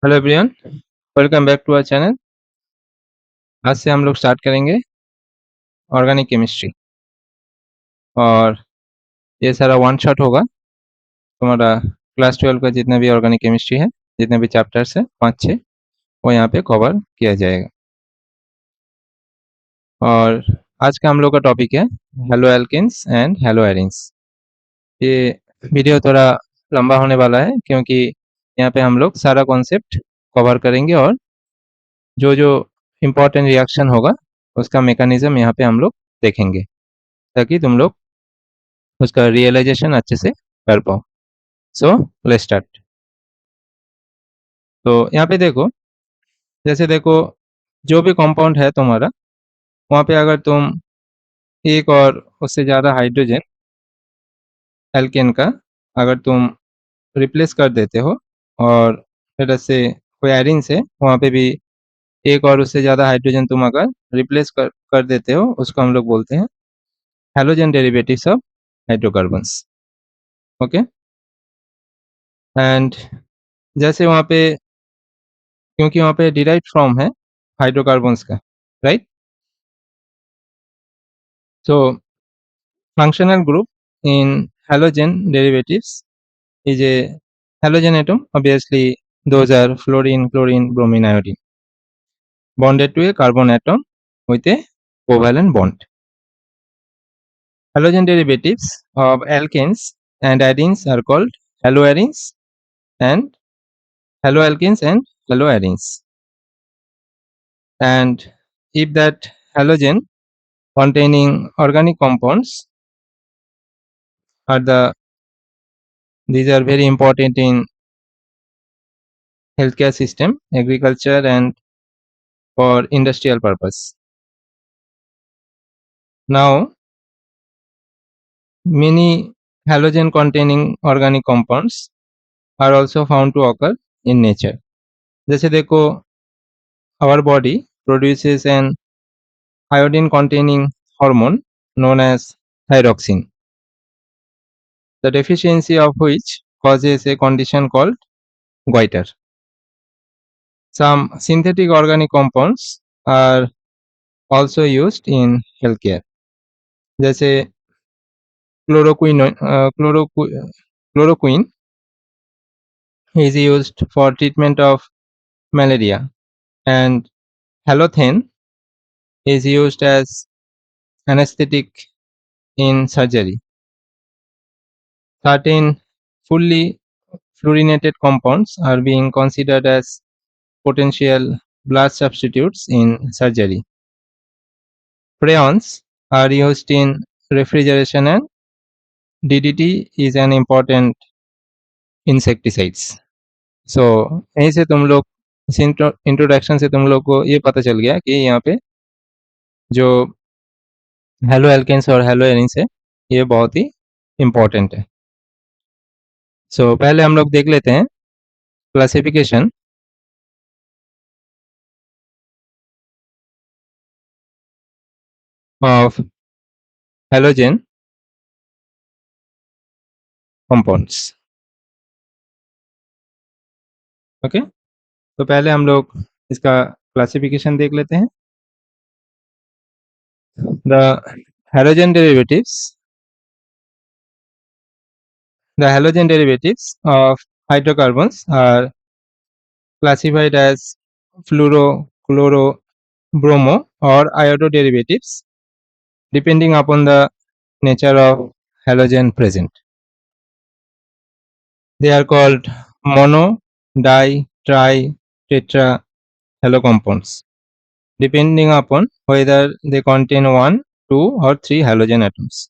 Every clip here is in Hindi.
Hello everyone, welcome back to our channel. आज से हम लोग स्टार्ट करेंगे ऑर्गेनिक केमिस्ट्री और ये सारा वन शॉट होगा। तुम्हारा क्लास 12 का जितना भी ऑर्गेनिक केमिस्ट्री है, जितने भी चैप्टर्स है 5-6, वो यहाँ पे कवर किया जाएगा। और आज का हम लोग का टॉपिक है halo alkanes and haloarenes. ये वीडियो थोड़ा लंबा होने वाला है क्योंकि यहाँ पे हम लोग सारा कॉन्सेप्ट कवर करेंगे और जो जो इम्पोर्टेंट रिएक्शन होगा उसका मैकेनिज्म यहाँ पे हम लोग देखेंगे ताकि तुम लोग उसका रियलाइजेशन अच्छे से कर पाओ। So let's start. तो यहाँ पे देखो, जैसे देखो, जो भी कंपाउंड है तुम्हारा, वहाँ पे अगर तुम एक और उससे ज़्यादा हाइड्रोजन एल्केन का अगर तुम रिप्लेस कर देते हो और फिर से कोई एरिन से वहाँ पे भी एक और उससे ज़्यादा हाइड्रोजन तुम अगर रिप्लेस कर देते हो, उसको हम लोग बोलते हैं halogen derivatives of hydrocarbons. Okay. And जैसे वहाँ पे, क्योंकि वहाँ पे डिराइव फ्रॉम है हाइड्रोकार्बन्स का, right. So functional group in halogen derivatives is a halogen atom. Obviously, those are fluorine, chlorine, bromine, iodine, bonded to a carbon atom with a covalent bond. Halogen derivatives of alkanes and arenes are called haloarenes and haloalkanes and haloarenes. And if that halogen containing organic compounds are these are very important in healthcare system, agriculture, and for industrial purpose. Now, many halogen containing organic compounds are also found to occur in nature. जैसे देखो, our body produces an iodine containing hormone known as thyroxine, the deficiency of which causes a condition called goiter. Some synthetic organic compounds are also used in healthcare. जैसे chloroquine is used for treatment of malaria, and halothane is used as anesthetic in surgery. Certain fully fluorinated compounds are being considered as potential blood substitutes in surgery. Freons are used in refrigeration, and DDT is an important insecticides. So यहीं से तुम लोग, इस इंट्रोडक्शन से तुम लोग को ये पता चल गया कि यहाँ पे जो हेलो एल्केन्स और हेलो एरिन्स है, ये बहुत ही इम्पोर्टेंट है। सो पहले हम लोग देख लेते हैं classification of halogen compounds. Okay, तो पहले हम लोग इसका क्लासिफिकेशन देख लेते हैं। The halogen derivatives The halogen derivatives of hydrocarbons are classified as fluoro, chloro, bromo, or iodo derivatives depending upon the nature of halogen present. They are called mono, di, tri, tetra halo compounds depending upon whether they contain 1, 2, or 3 halogen atoms.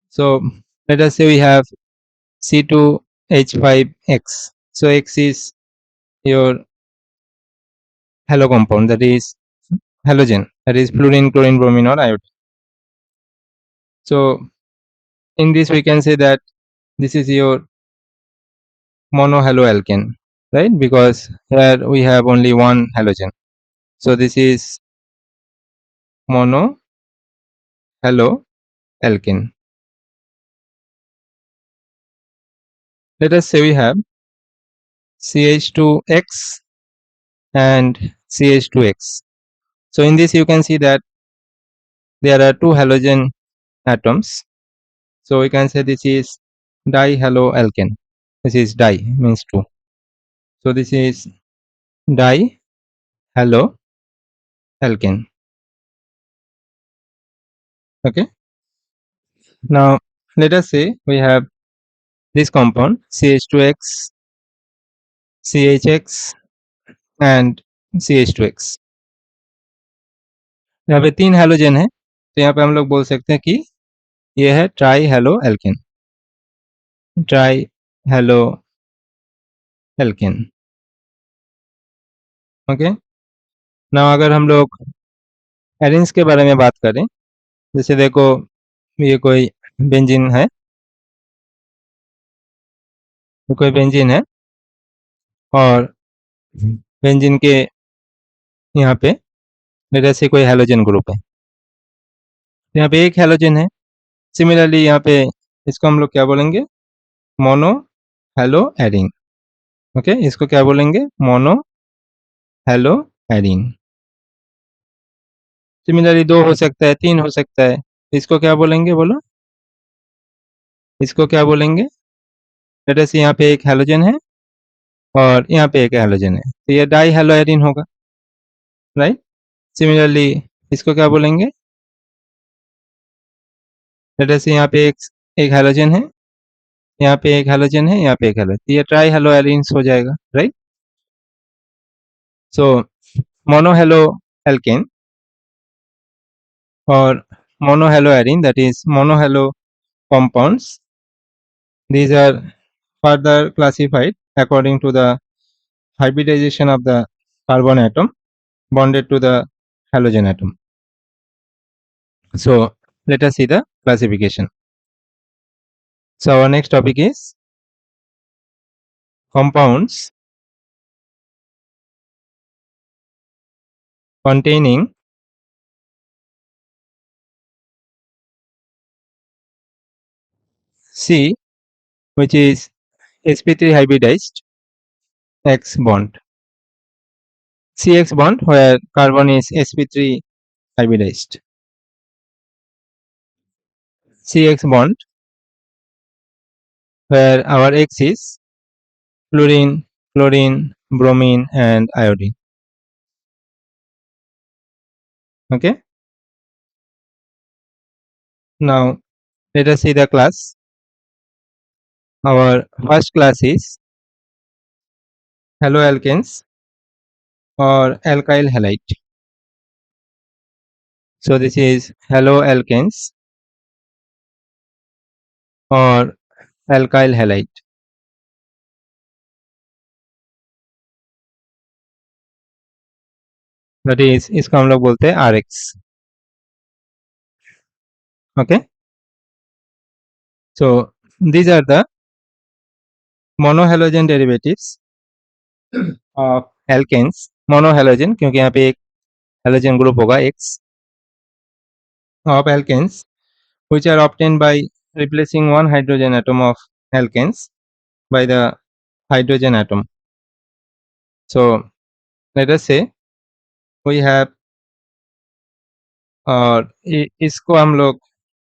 So let us say we have C2H5X. So X is your halo compound, that is halogen, that is fluorine, chlorine, bromine, or iodine. So in this we can say that this is your monohaloalkane, right? Because here we have only one halogen. So this is monohaloalkane. Let us say we have CH2X and CH2X. So in this you can see that there are two halogen atoms. So we can say this is dihaloalkane. This is di means two. So this is dihaloalkane. Okay. Now let us say we have this compound CH2X, CHX and CH2X. यहाँ पे 3 हैलोजन है, तो यहाँ पे हम लोग बोल सकते हैं कि ये है try halo alkane, try halo alkane. Okay. Now अगर हम लोग एरिन्स के बारे में बात करें, जैसे देखो ये कोई बेंजीन है, कोई बेंजीन है और बेंजीन के यहाँ पे जैसे कोई हैलोजन ग्रुप है, यहाँ पे एक हैलोजन है। सिमिलरली यहाँ पे इसको हम लोग क्या बोलेंगे, मोनो हेलो एरिन। ओके, इसको क्या बोलेंगे, मोनो हेलो एरिन। सिमिलरली 2 हो सकता है, 3 हो सकता है, इसको क्या बोलेंगे बोलो, इसको क्या बोलेंगे। लेट अस यहाँ पे एक हैलोजन है और यहाँ पे एक हैलोजन है, तो ये डाई हेलो एरिन होगा, राइट। सिमिलरली इसको क्या बोलेंगे, लेट अस यहाँ पे एक हैलोजन है, यहाँ पे एक हैलोजन है, यहाँ पे एक हैलोजन, तो ये ट्राई हेलो एरिन्स हो जाएगा, right. So mono halo alkane or monohaloarine, that is monohalo compounds. These are further classified according to the hybridization of the carbon atom bonded to the halogen atom. So let us see the classification. So our next topic is compounds containing C, which is sp3 hybridized X bond, CX bond where carbon is sp3 hybridized, CX bond where our X is fluorine, chlorine, bromine and iodine. Okay. Now let us see the class. Our first class is haloalkanes or alkyl halide. So this is haloalkanes or alkyl halide. That is इसको हम लोग बोलते हैं RX. Okay. So these are the monohalogen derivatives of alkanes. Monohalogen क्योंकि यहाँ पे एक halogen group होगा X of alkanes which are obtained by replacing one hydrogen atom of alkanes by the hydrogen atom. So let us say we have और इसको हम लोग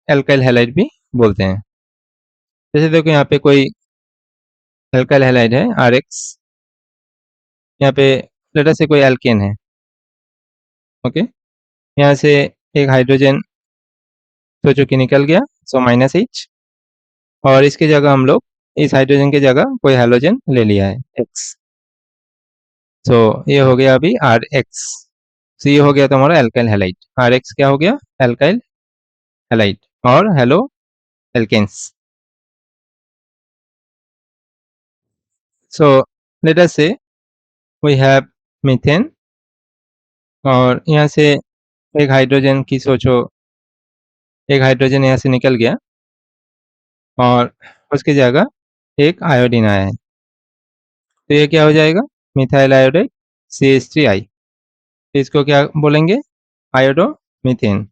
एल्काइल हैलाइड भी बोलते हैं। जैसे देखो यहाँ पे कोई एल्काइल हैलाइड है RX, यहाँ पे लेट अस से कोई एल्केन है। ओके, यहाँ से एक हाइड्रोजन सोचो कि निकल गया, सो -H, और इसके जगह हम लोग इस हाइड्रोजन की जगह कोई हैलोजन ले लिया है X। सो ये हो गया अभी RX। सो ये हो गया तुम्हारा एल्काइल हैलाइड। RX क्या हो गया, एल्काइल हैलाइड और halo alkanes. So let us say we have methane और यहाँ से एक हाइड्रोजन की सोचो, एक हाइड्रोजन यहाँ से निकल गया और उसकी जगह एक आयोडीन आया है, तो ये क्या हो जाएगा, मिथाइल आयोडाइड CH3I। तो इसको क्या बोलेंगे, आयोडो मीथेन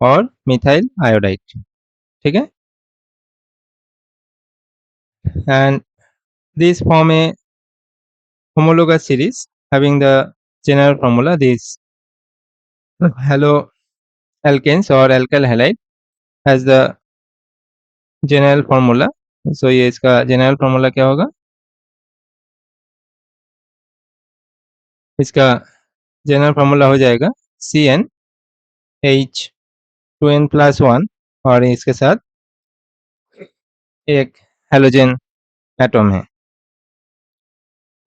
और मिथाइल आयोडाइड। ठीक है, and this form A homologous series having the general formula. This haloalkanes or alkyl halide has the general formula. So ये इसका general formula क्या होगा? इसका general formula हो जाएगा CnH2n+1 और इसके साथ एक हेलोजन एटम है।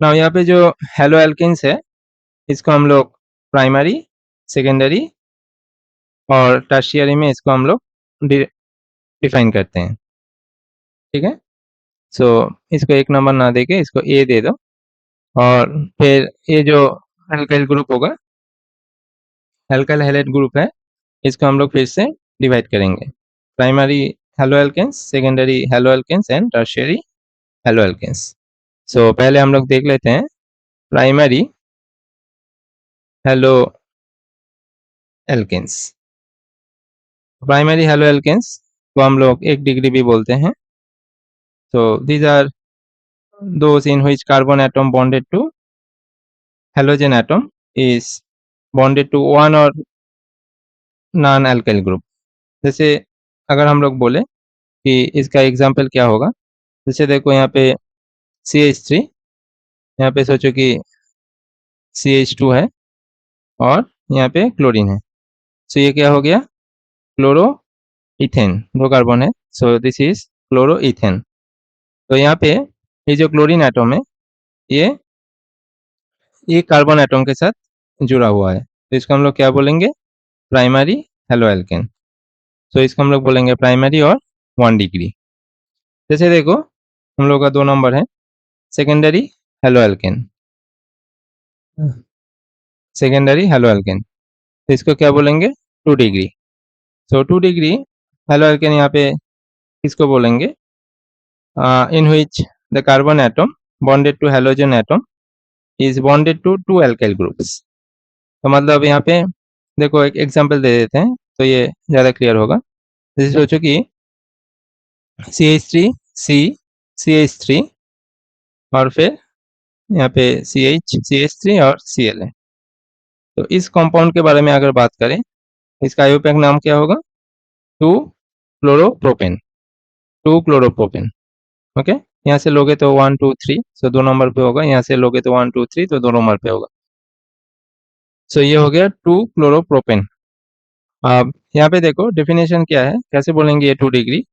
नाउ यहाँ पे जो हेलो एल्केन्स है इसको हम लोग प्राइमरी, सेकेंडरी और टर्शियरी में इसको हम लोग डिफाइन करते हैं। ठीक है, सो इसको 1 नंबर ना देके इसको ए दे दो और फिर ये जो एल्काइल ग्रुप होगा, एल्काइल हैलाइड ग्रुप है, इसको हम लोग फिर से डिवाइड करेंगे। Primary halo alkanes, secondary halo alkanes and tertiary halo alkanes. So पहले हम लोग देख लेते हैं primary halo alkanes. Primary halo alkanes को हम लोग 1 डिग्री भी बोलते हैं। So these are those in which carbon atom bonded to halogen atom is bonded to one or non-alkyl group। जैसे अगर हम लोग बोले कि इसका एग्जाम्पल क्या होगा, जैसे देखो यहाँ पे CH3, यहाँ पे सोचो कि CH2 है और यहाँ पे क्लोरीन है। सो ये क्या हो गया? क्लोरो इथेन, 2 कार्बन है। So this is chloro ethane. तो यहाँ पे ये जो क्लोरीन एटम है ये एक कार्बन एटम के साथ जुड़ा हुआ है, तो इसको हम लोग क्या बोलेंगे? Primary halo alkane. तो इसको हम लोग बोलेंगे प्राइमरी और 1 डिग्री। जैसे देखो हम लोग का 2 नंबर है secondary haloalkane, secondary haloalkane, तो इसको क्या बोलेंगे? 2 degree. So 2 degree haloalkane यहाँ पे किसको बोलेंगे? In which the carbon atom bonded to halogen atom is bonded to 2 alkyl groups. तो मतलब यहाँ पे देखो एक एग्जांपल दे देते हैं तो ये ज़्यादा क्लियर होगा। जैसे सोचो कि CH3 C CH3 और फिर यहाँ पे CH3 और Cl है। तो इस कंपाउंड के बारे में अगर बात करें, इसका आयुपैक नाम क्या होगा? 2 क्लोरोप्रोपेन, 2 क्लोरोप्रोपेन। ओके, यहाँ से लोगे तो 1 2 3, सो 2 नंबर पे होगा। यहाँ से लोगे तो 1 2 3 तो 2 नंबर पे होगा। सो ये हो गया 2 क्लोरोप्रोपेन। अब यहाँ पे देखो डेफिनेशन क्या है, कैसे बोलेंगे ये 2 डिग्री?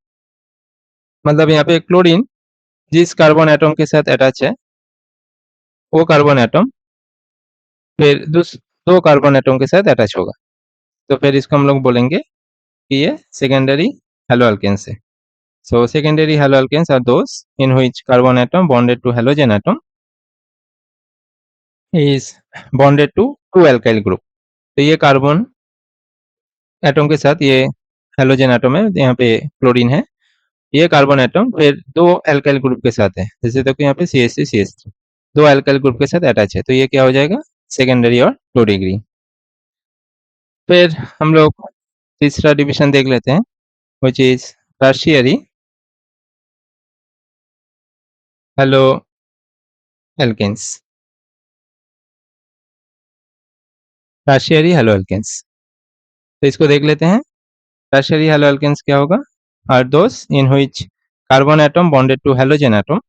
मतलब यहाँ पे क्लोरीन जिस कार्बन एटम के साथ अटैच है वो कार्बन एटम फिर 2 कार्बन एटम के साथ अटैच होगा, तो फिर इसको हम लोग बोलेंगे कि ये सेकेंडरी हेलो एल्केन्स है। So secondary halo alkanes are those in which carbon atom bonded to halogen atom is bonded to 2 alkyl group. तो ये कार्बन एटम के साथ ये हेलोजन एटम है, यहाँ पे क्लोरीन है, ये कार्बन एटम फिर 2 एल्काइल ग्रुप के साथ है। जैसे देखो यहाँ पे CH3 CH3 2 एल्काइल ग्रुप के साथ अटैच है, तो ये क्या हो जाएगा? सेकेंडरी और 2 डिग्री। फिर हम लोग तीसरा डिविजन देख लेते हैं which is tertiary halo alkanes. Tertiary halo alkanes, तो इसको देख लेते हैं। टर्शियरी हेलो एल्केन्स क्या होगा? Are those in which carbon atom bonded to halogen atom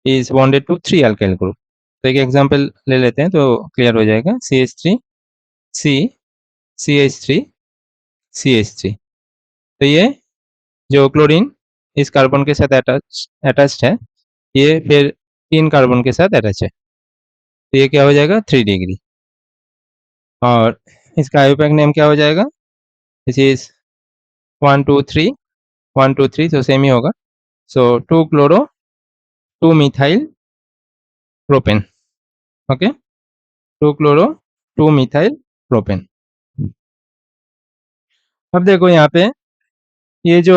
is bonded to 3 alkyl group. तो एक एग्जांपल ले लेते हैं तो क्लियर हो जाएगा। CH3 C CH3 CH3, तो ये जो क्लोरीन इस कार्बन के साथ अटैच्ड है, ये फिर 3 कार्बन के साथ अटैच है, तो ये क्या हो जाएगा? 3 डिग्री। और इसका आयुपैक नेम क्या हो जाएगा? दिस इज 1 2 3 1 2 3, तो सेम ही होगा। सो 2 chloro 2 methyl propane. Okay, 2 chloro 2 methyl propane. अब देखो यहाँ पे ये जो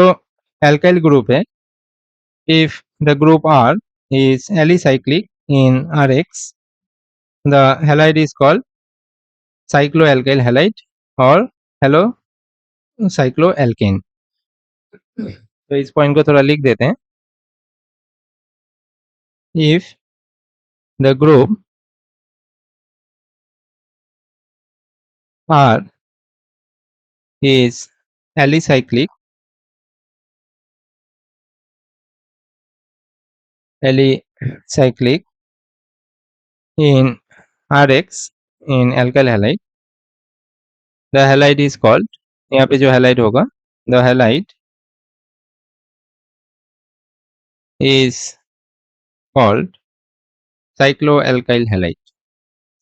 एल्काइल ग्रुप है, if the group R is alicyclic in Rx, the halide is called cycloalkyl halide or halocycloalkane। तो इस पॉइंट को थोड़ा लिख देते हैं। If the group R is alicyclic in Rx in alkyl halide. The halide is called, यहाँ पे जो halide होगा, the halide is called cycloalkyl halide.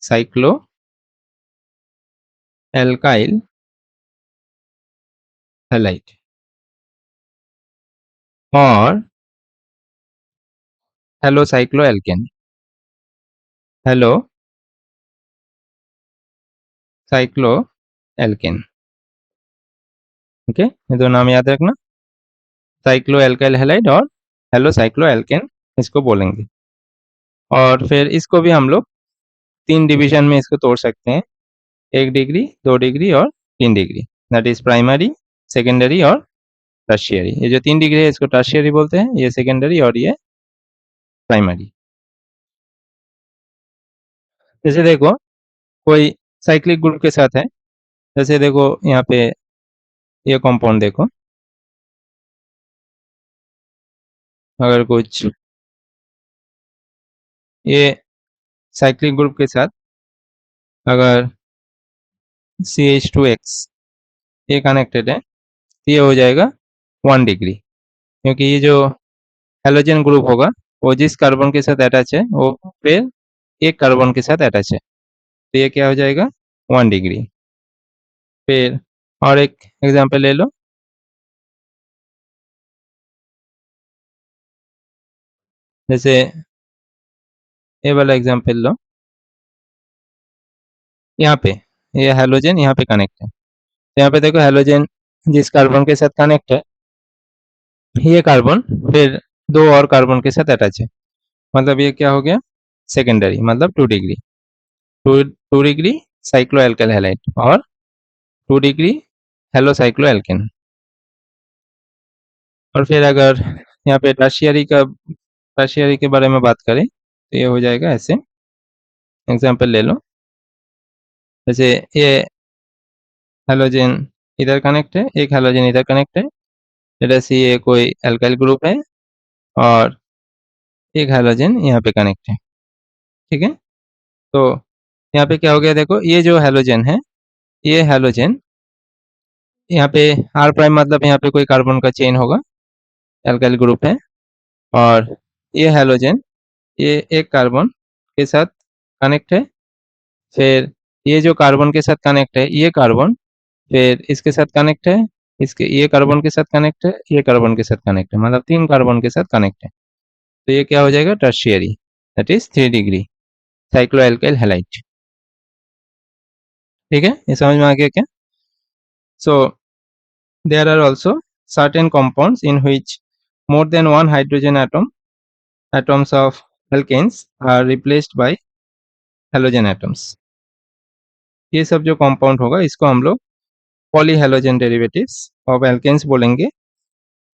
Cycloalkyl halide or halocycloalkane. halocycloalkane. Okay, ये दो नाम याद रखना, साइक्लोएल्काइल हैलाइड और हेलोसाइक्लोएल्केन इसको बोलेंगे। और फिर इसको भी हम लोग 3 डिवीजन में इसको तोड़ सकते हैं, 1 डिग्री, 2 डिग्री और 3 degree, that is primary, secondary और टर्शियरी। ये जो 3 डिग्री है इसको टर्शियरी बोलते हैं, ये सेकेंडरी और ये प्राइमरी। जैसे देखो कोई साइक्लिक ग्रुप के साथ है, जैसे देखो यहाँ पे ये कंपाउंड देखो, अगर कुछ ये साइक्लिक ग्रुप के साथ अगर CH2X ये कनेक्टेड है तो ये हो जाएगा 1 डिग्री, क्योंकि ये जो हेलोजन ग्रुप होगा वो जिस कार्बन के साथ अटैच है वो फिर एक कार्बन के साथ अटैच है, तो ये क्या हो जाएगा 1 डिग्री। फिर और एक एग्जांपल ले लो, जैसे ये वाला एग्जांपल लो, यहाँ पे ये हेलोजन यहाँ पे कनेक्ट है, तो यहाँ पे देखो हेलोजन जिस कार्बन के साथ कनेक्ट है ये कार्बन फिर 2 और कार्बन के साथ अटैच है, मतलब ये क्या हो गया सेकेंडरी, मतलब 2 डिग्री, 2 डिग्री साइक्लोएल्काइल हैलाइड और 2 डिग्री हेलोसाइक्लोएल्केन। और फिर अगर यहाँ पे टर्शियरी के बारे में बात करें तो ये हो जाएगा ऐसे, एग्जांपल ले लो, जैसे ये हेलोजन इधर कनेक्ट है, एक हेलोजन इधर कनेक्ट है, जैसे ये कोई एल्काइल ग्रुप है और एक हेलोजन यहाँ पे कनेक्ट है, ठीक है। तो यहाँ पे क्या हो गया देखो, ये जो हेलोजन है ये हेलोजन यहाँ पे R प्राइम मतलब यहाँ पे कोई कार्बन का चेन होगा, एल्काइल ग्रुप है, और ये हेलोजन ये एक कार्बन के साथ कनेक्ट है, फिर ये जो कार्बन के साथ कनेक्ट है ये कार्बन फिर इसके साथ कनेक्ट है, इसके ये कार्बन के साथ कनेक्ट है, ये कार्बन के साथ कनेक्ट है, मतलब 3 कार्बन के साथ कनेक्ट है, तो ये क्या हो जाएगा tertiary, that is 3 degree cycloalkyl halide. ठीक है, ये समझ में आ गया क्या? So there are also certain compounds in which more than one hydrogen atoms of alkanes are replaced by halogen atoms। ये सब जो कंपाउंड होगा इसको हम लोग पॉलीहेलोजन डेरिवेटिव्स ऑफ एल्केन्स बोलेंगे,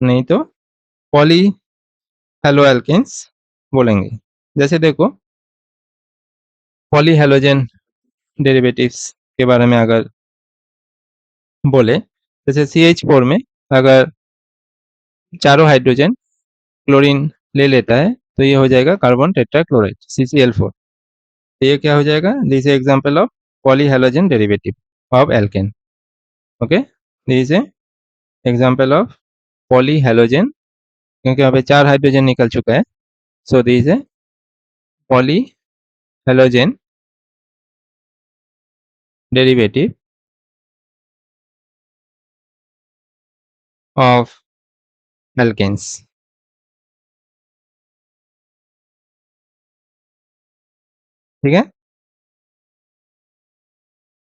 नहीं तो पॉली हेलो एल्केन्स बोलेंगे। जैसे देखो पॉलीहेलोजन डेरिवेटिव्स के बारे में अगर बोले, जैसे CH4 में अगर चारों हाइड्रोजन क्लोरीन ले लेता है तो ये हो जाएगा कार्बन टेट्राक्लोराइड CCl4, तो ये क्या हो जाएगा, this is example of polyhalogen derivative of alkane. Okay, this is example of polyhalogen, क्योंकि यहाँ पे 4 हाइड्रोजन निकल चुका है, so this is polyhalogen derivative of alkanes. ठीक है,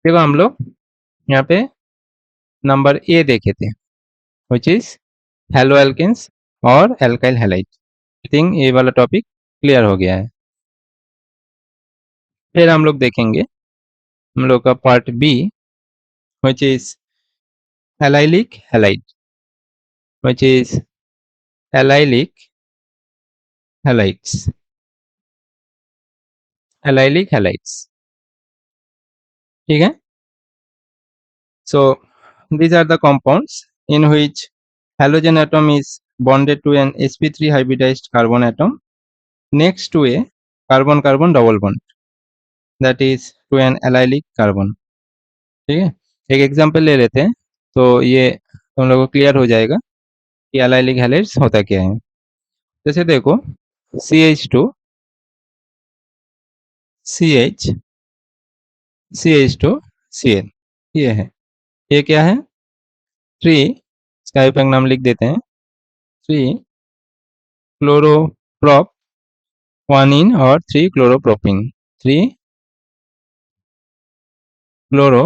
देखो हम लोग यहाँ पे नंबर ए देखे थे, विच इज हेलो एल्केन्स और एल्काइल हैलाइड। आई थिंक ये वाला टॉपिक क्लियर हो गया है। फिर हम लोग देखेंगे हम लोग का part B, which is allylic halide, which is allylic halides, allylic halides. ठीक है, So these are the compounds in which halogen atom is bonded to an sp3 hybridized carbon atom next to a carbon carbon double bond, that is to an allylic carbon. ठीक है, एक एग्जांपल ले लेते हैं तो ये तुम लोगों को क्लियर हो जाएगा कि allylic हैलाइड्स होता क्या है। जैसे देखो CH2 CH CH2 Cl, ये है, ये क्या है 3, इसका आयुपक नाम लिख देते हैं 3 क्लोरोप्रोप 1 इन और 3 क्लोरोप्रोपिन, 3 क्लोरो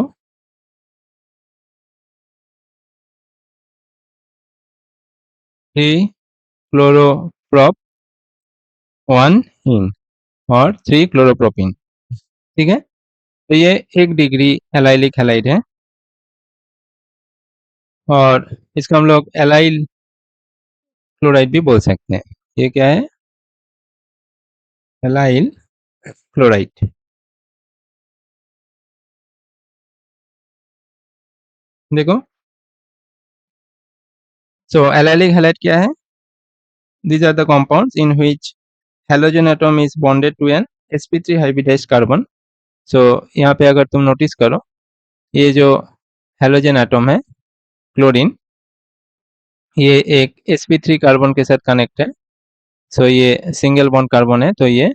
3 क्लोरोप्रोप 1 इन और 3 क्लोरोप्रोपिन। ठीक है, तो ये 1 डिग्री एलाइलिक हैलाइड है और इसको हम लोग एलाइल क्लोराइड भी बोल सकते हैं। ये क्या है एलाइल क्लोराइड। देखो सो एलाइलिक हैलाइड क्या है, these are the compounds in which halogen atom is bonded to an sp3 hybridized carbon। so यहाँ पे अगर तुम नोटिस करो ये जो हेलोजन एटम है क्लोरीन, ये एक sp3 कार्बन के साथ कनेक्ट है। सो ये सिंगल बॉन्ड कार्बन है तो ये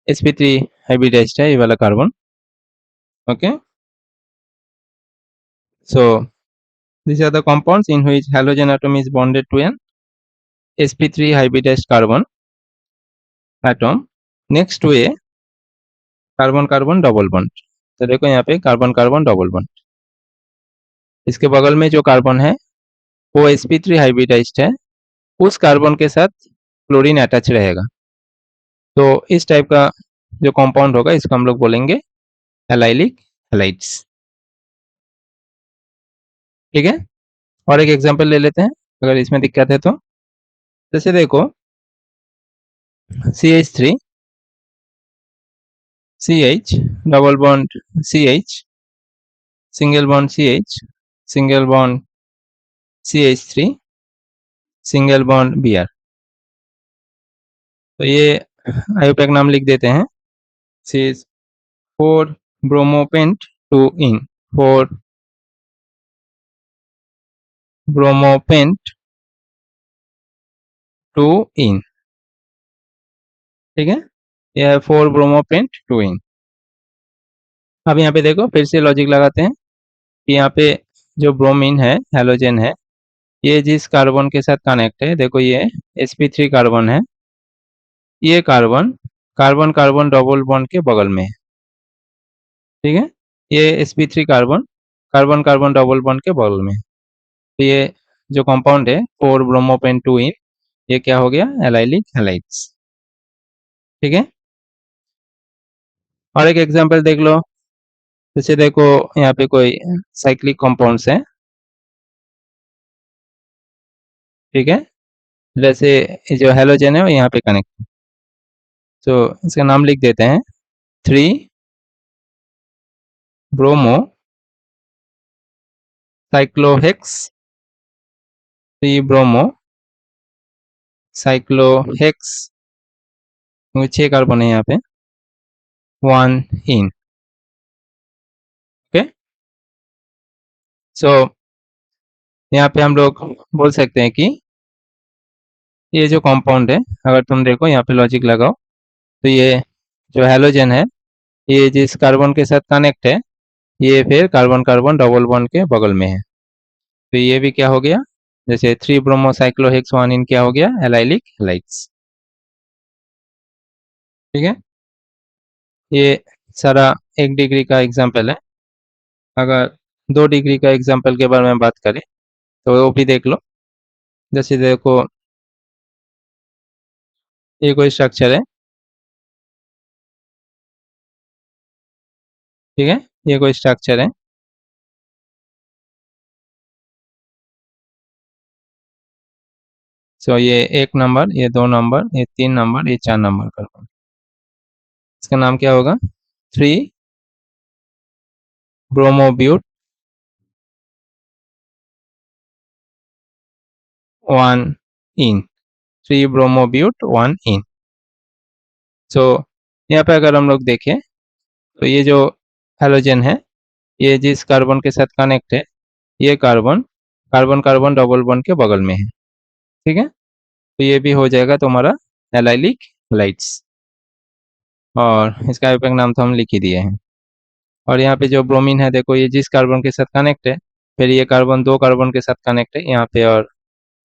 sp3 हाइब्रिडाइज्ड है ये वाला carbon. Okay, so these are the compounds in which halogen atom is bonded to an sp3 hybridized carbon atom next to a carbon carbon double bond. तो देखो यहाँ पे कार्बन कार्बन डबल बॉन्ड, इसके बगल में जो कार्बन है वो sp3 हाइब्रिडाइज्ड है, उस कार्बन के साथ क्लोरीन अटैच रहेगा। तो इस टाइप का जो कंपाउंड होगा इसको हम लोग बोलेंगे एलाइलिक हैलाइड्स। ठीक है, और एक एग्जांपल ले लेते हैं अगर इसमें दिक्कत है तो। जैसे देखो CH3 CH double bond CH single bond CH single bond CH3 single bond Br। तो ये आयुपैक नाम लिख देते हैं CH4 ब्रोमोपेंट 2 इन 4 ब्रोमोपेंट 2 इन। ठीक है, यह है 4 ब्रोमोपेंट 2 इन। अब यहाँ पे देखो फिर से लॉजिक लगाते हैं कि यहाँ पे जो ब्रोमीन है हैलोजन है ये जिस कार्बन के साथ कनेक्ट है, देखो ये sp3 कार्बन है, ये carbon carbon carbon double bond के बगल में है। ठीक है, ये sp3 carbon carbon carbon double bond के बगल में है। तो ये जो कंपाउंड है 4 ब्रोमोपेन 2 इन, ये क्या हो गया एलाइलिक हैलाइड्स। ठीक है, और एक एग्जांपल देख लो। जैसे देखो यहाँ पे कोई साइक्लिक कंपाउंड्स है। ठीक है, जैसे ये जो हैलोजन है वो यहाँ पे कनेक्ट, तो इसका नाम लिख देते हैं 3 ब्रोमो साइक्लोहेक्स 3 ब्रोमो साइक्लोहेक्स, 6 कार्बन है यहाँ पे 1 इन। ओके, सो यहाँ पे हम लोग बोल सकते हैं कि ये जो कंपाउंड है अगर तुम देखो यहाँ पे लॉजिक लगाओ तो ये जो हैलोजन है ये जिस कार्बन के साथ कनेक्ट है ये फिर कार्बन कार्बन डबल बॉन्ड के बगल में है। तो ये भी क्या हो गया जैसे 3 ब्रोमो साइक्लोहेक्स 1 इन क्या हो गया एलाइलिक हैलाइड्स। ठीक है, ये सारा 1 डिग्री का एग्जाम्पल है। अगर 2 डिग्री का एग्जाम्पल के बारे में बात करें तो वो भी देख लो। जैसे देखो ये कोई स्ट्रक्चर है। ठीक है, ये कोई स्ट्रक्चर है। सो ये 1 नंबर, ये 2 नंबर, ये 3 नंबर, ये 4 नंबर कार्बन। इसका नाम क्या होगा 3 ब्रोमोब्यूट 1 इन, 3 ब्रोमोब्यूट 1 इन। सो यहाँ पे अगर हम लोग देखें तो ये जो हैलोजन है, ये जिस कार्बन के साथ कनेक्ट है, ये carbon carbon carbon double bond के बगल में है, ठीक है। तो ये भी हो जाएगा तुम्हारा एलाइलिक हैलाइड्स, और इसका आयुपक नाम तो हम लिख ही दिए हैं। और यहाँ पे जो ब्रोमीन है, देखो ये जिस कार्बन के साथ कनेक्ट है, फिर ये कार्बन 2 कार्बन के साथ कनेक्ट है यहाँ पे, और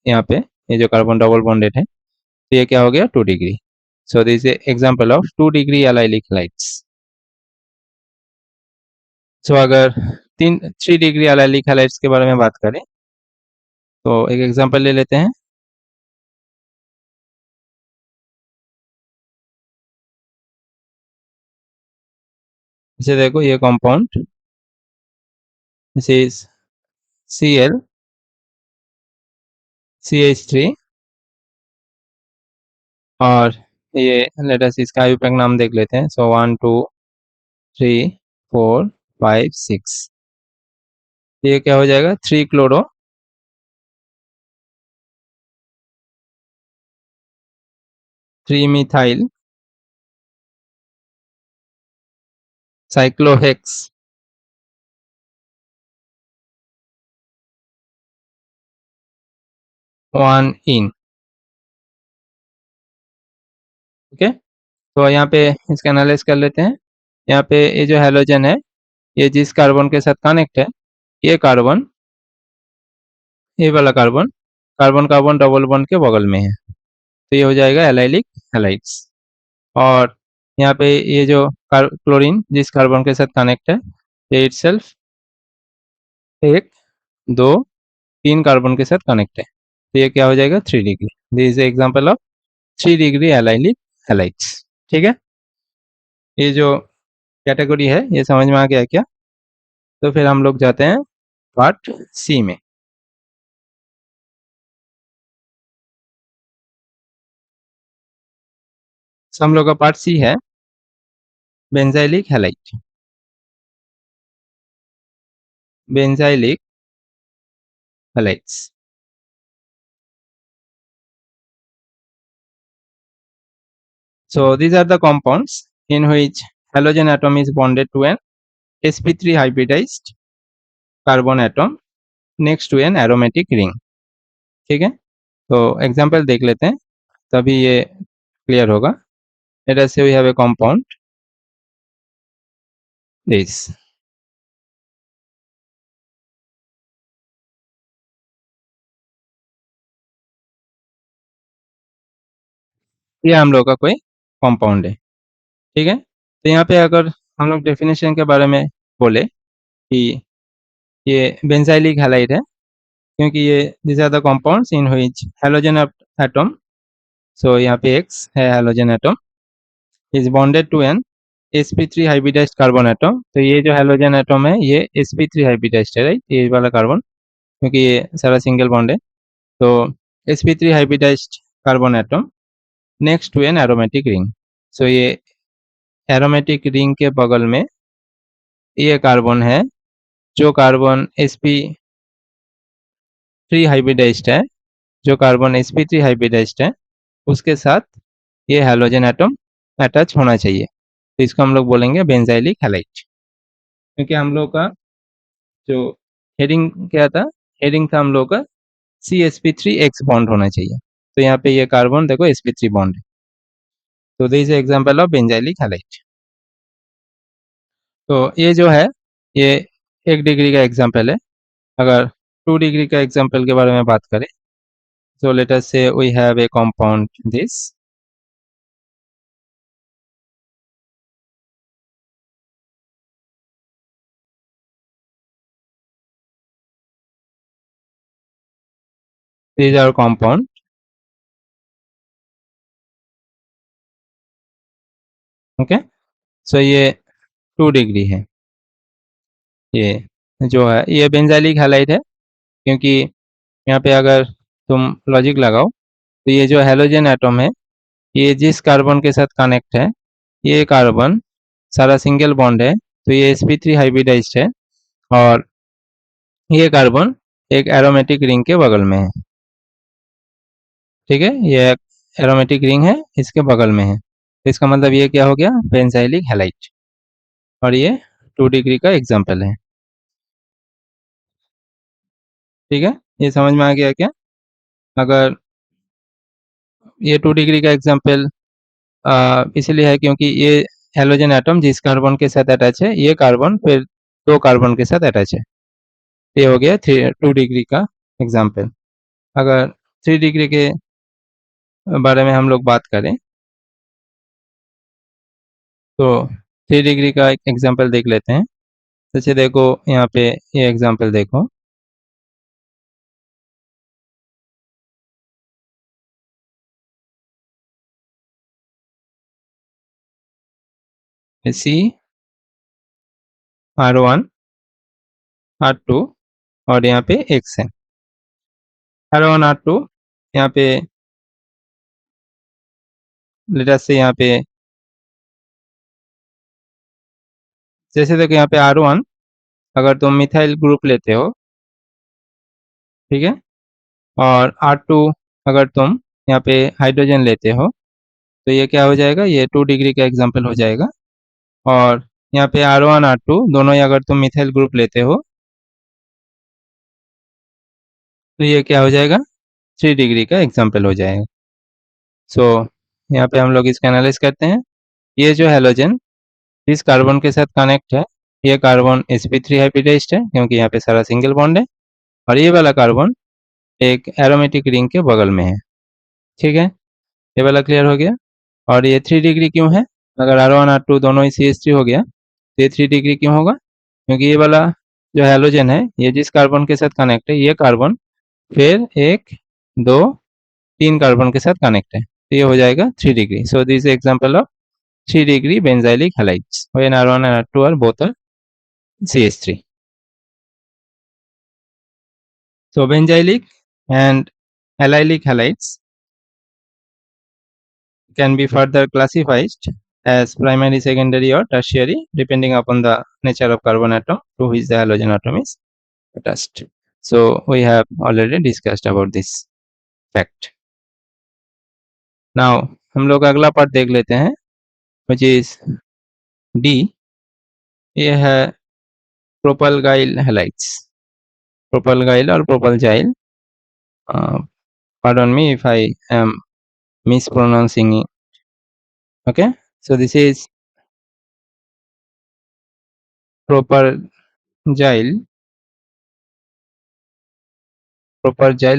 यहाँ पे ये जो कार्बन डबल बॉन्डेड है, तो ये क्या हो गया 2 degree. So this is example of 2 degree allylic halides. So अगर 3 डिग्री एलाइलिक हैलाइड्स के बारे में बात करें तो एक एग्जांपल ले लेते हैं। जैसे देखो ये compound, this is Cl CH3, और ये लेट अस इसका आयुपक नाम देख लेते हैं। सो 1 2 3 4 5 6, ये क्या हो जाएगा 3 क्लोरो 3 मिथाइल साइक्लोहेक्स 1 इन। ओके, तो यहाँ पे इसका एनालाइज कर लेते हैं। यहाँ पे ये जो हैलोजन है, ये जिस कार्बन के साथ कनेक्ट है, ये कार्बन, ये वाला carbon carbon carbon double bond के बगल में है, तो ये हो जाएगा एलाइलिक हैलाइड्स। और यहाँ पे ये जो क्लोरीन जिस कार्बन के साथ कनेक्ट है, ये इटसेल्फ 1 2 3 कार्बन के साथ कनेक्ट है, तो ये क्या हो जाएगा 3 degree. This is example of 3 degree allylic halides, ठीक है। ये जो कैटेगरी है ये समझ में आ गया क्या? तो फिर हम लोग जाते हैं पार्ट सी में। हम लोग का पार्ट सी है benzylic halide. Benzylic halides, so these are the compounds in which halogen atom is bonded to an sp3 hybridized carbon atom next to an aromatic ring, ठीक है। तो एग्जांपल देख लेते हैं तभी ये क्लियर होगा। Let us say we have a compound this, ये हम लोग का कोई कंपाउंड है, ठीक है। तो यहाँ पे अगर हम लोग डेफिनेशन के बारे में बोले कि ये बेंजाइलिक हैलाइड है, क्योंकि ये this are the compounds in which halogen atom, so यहाँ पे X है halogen atom, is bonded to an sp3 hybridized carbon atom. तो ये जो हैलोजन एटम है ये sp3 हाइब्रिडाइज्ड है, राइट, ये वाला कार्बन, क्योंकि ये सारा सिंगल बॉन्ड है। तो sp3 hybridized carbon atom next to an aromatic ring, so ये एरोमेटिक रिंग के बगल में ये कार्बन है, जो कार्बन sp3 हाइब्रिडाइज्ड है, जो कार्बन sp3 हाइब्रिडाइज्ड है, उसके साथ ये हैलोजन एटम अटैच होना चाहिए। तो इसको हम लोग बोलेंगे बेंजाइलिक हैलाइड, क्योंकि हम लोग का जो हेडिंग क्या था, हेडिंग था हम लोग का CsP3X बॉन्ड होना चाहिए। तो यहाँ पे ये कार्बन देखो sp3 बॉन्ड है, तो this is example of benzylic halide. तो ये जो है ये 1 डिग्री का एग्जांपल है। अगर 2 डिग्री का एग्जांपल के बारे में बात करें, so let us say we have a compound this, this is our compound, okay. So ये 2 डिग्री है, ये जो है ये बेंजाइलिक हैलाइड है, क्योंकि यहाँ पे अगर तुम लॉजिक लगाओ तो ये जो हैलोजन एटम है, ये जिस कार्बन के साथ कनेक्ट है, ये कार्बन सारा सिंगल बॉन्ड है, तो ये sp3 हाइब्रिडाइज्ड है, और ये कार्बन एक एरोमेटिक रिंग के बगल में है। ठीक है, ये एरोमेटिक रिंग है, इसके बगल में है। तो इसका मतलब ये क्या हो गया, बेंजाइलिक हैलाइड। और ये 2 डिग्री का एग्जाम्पल है। ठीक है, ये समझ में आ गया क्या? अगर ये 2 डिग्री का एग्जाम्पल इसलिए है क्योंकि ये हैलोजन एटम जिस कार्बन के साथ अटैच है, ये कार्बन फिर 2 कार्बन के साथ अटैच है। ये हो गया 2 डिग्री का एग्जाम्पल। अगर 3 डिग्री के बारे में हम लोग बात करें तो 3 डिग्री का एक एग्जाम्पल देख लेते हैं। जैसे देखो यहाँ पे ये एग्जाम्पल देखो, CR1 R2 और यहाँ पे X है। R1 R2 यहाँ पे लेटर से यहाँ पे जैसे देखो यहाँ पे R1 अगर तुम मिथाइल ग्रुप लेते हो, ठीक है, और R2 अगर तुम यहाँ पे हाइड्रोजन लेते हो, तो ये क्या हो जाएगा, ये 2 डिग्री का एग्जाम्पल हो जाएगा। और यहाँ पे R1 R2 दोनों ही अगर तुम मिथाइल ग्रुप लेते हो, तो ये क्या हो जाएगा, 3 डिग्री का एग्जाम्पल हो जाएगा। सो यहाँ पे हम लोग इसका एनालाइज करते हैं। ये जो हैलोजन इस कार्बन के साथ कनेक्ट है, ये कार्बन sp3 हाइब्रिडाइज्ड है क्योंकि यहाँ पे सारा सिंगल बॉन्ड है, और ये वाला कार्बन एक एरोमेटिक रिंग के बगल में है। ठीक है, ये वाला क्लियर हो गया। और ये 3 डिग्री क्यों है? अगर R1 R2 दोनों ही CH3 हो गया तो ये 3 डिग्री क्यों होगा? क्योंकि ये वाला जो हैलोजन है, ये जिस कार्बन के साथ कनेक्ट है, ये कार्बन फिर 1 2 3 कार्बन के साथ कनेक्ट है, तो ये हो जाएगा 3 degree. So this example of 3 degree benzylic halides when R1 and R2 are both are CH3. So benzylic and allylic halides can be further classified as primary, secondary or tertiary depending upon the nature of carbon atom to which the halogen atom is attached. So we have already discussed about this fact. Now हम लोग अगला पार्ट देख लेते हैं, which is D. ये है प्रोपलगाइल हैलाइड्स, प्रोपलगाइल और प्रोपलजाइल। Pardon me if I am mispronouncing it. Okay, so this is propergyl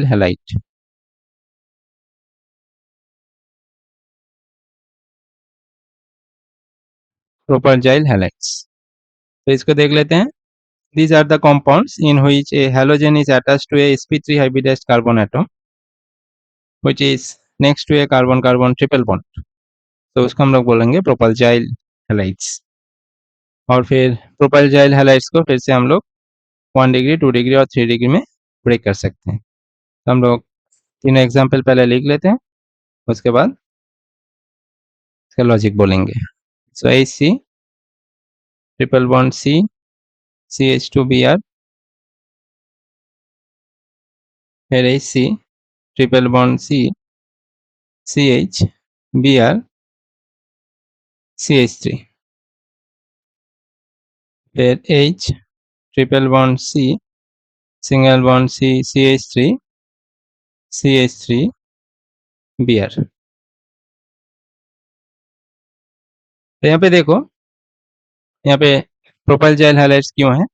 halide. Propergyl halides, तो इसको देख लेते हैं। These are the compounds in which a halogen is attached to a sp3 hybridized carbon atom which is next to a carbon carbon triple bond, तो उसको हम लोग बोलेंगे प्रोपलजाइल हैलाइड्स। और फिर प्रोपलजाइल हैलाइड्स को फिर से हम लोग 1 डिग्री 2 डिग्री और 3 डिग्री में ब्रेक कर सकते हैं। तो हम लोग तीनों एग्जाम्पल पहले लिख लेते हैं, उसके बाद इसका लॉजिक बोलेंगे। सो HC triple bond C CH2Br, फिर HC triple bond C CH CH3, फिर H triple bond C single bond CH3Br। तो यहाँ पे देखो, यहाँ पे प्रोपलजाइल हैलाइड्स क्यों है?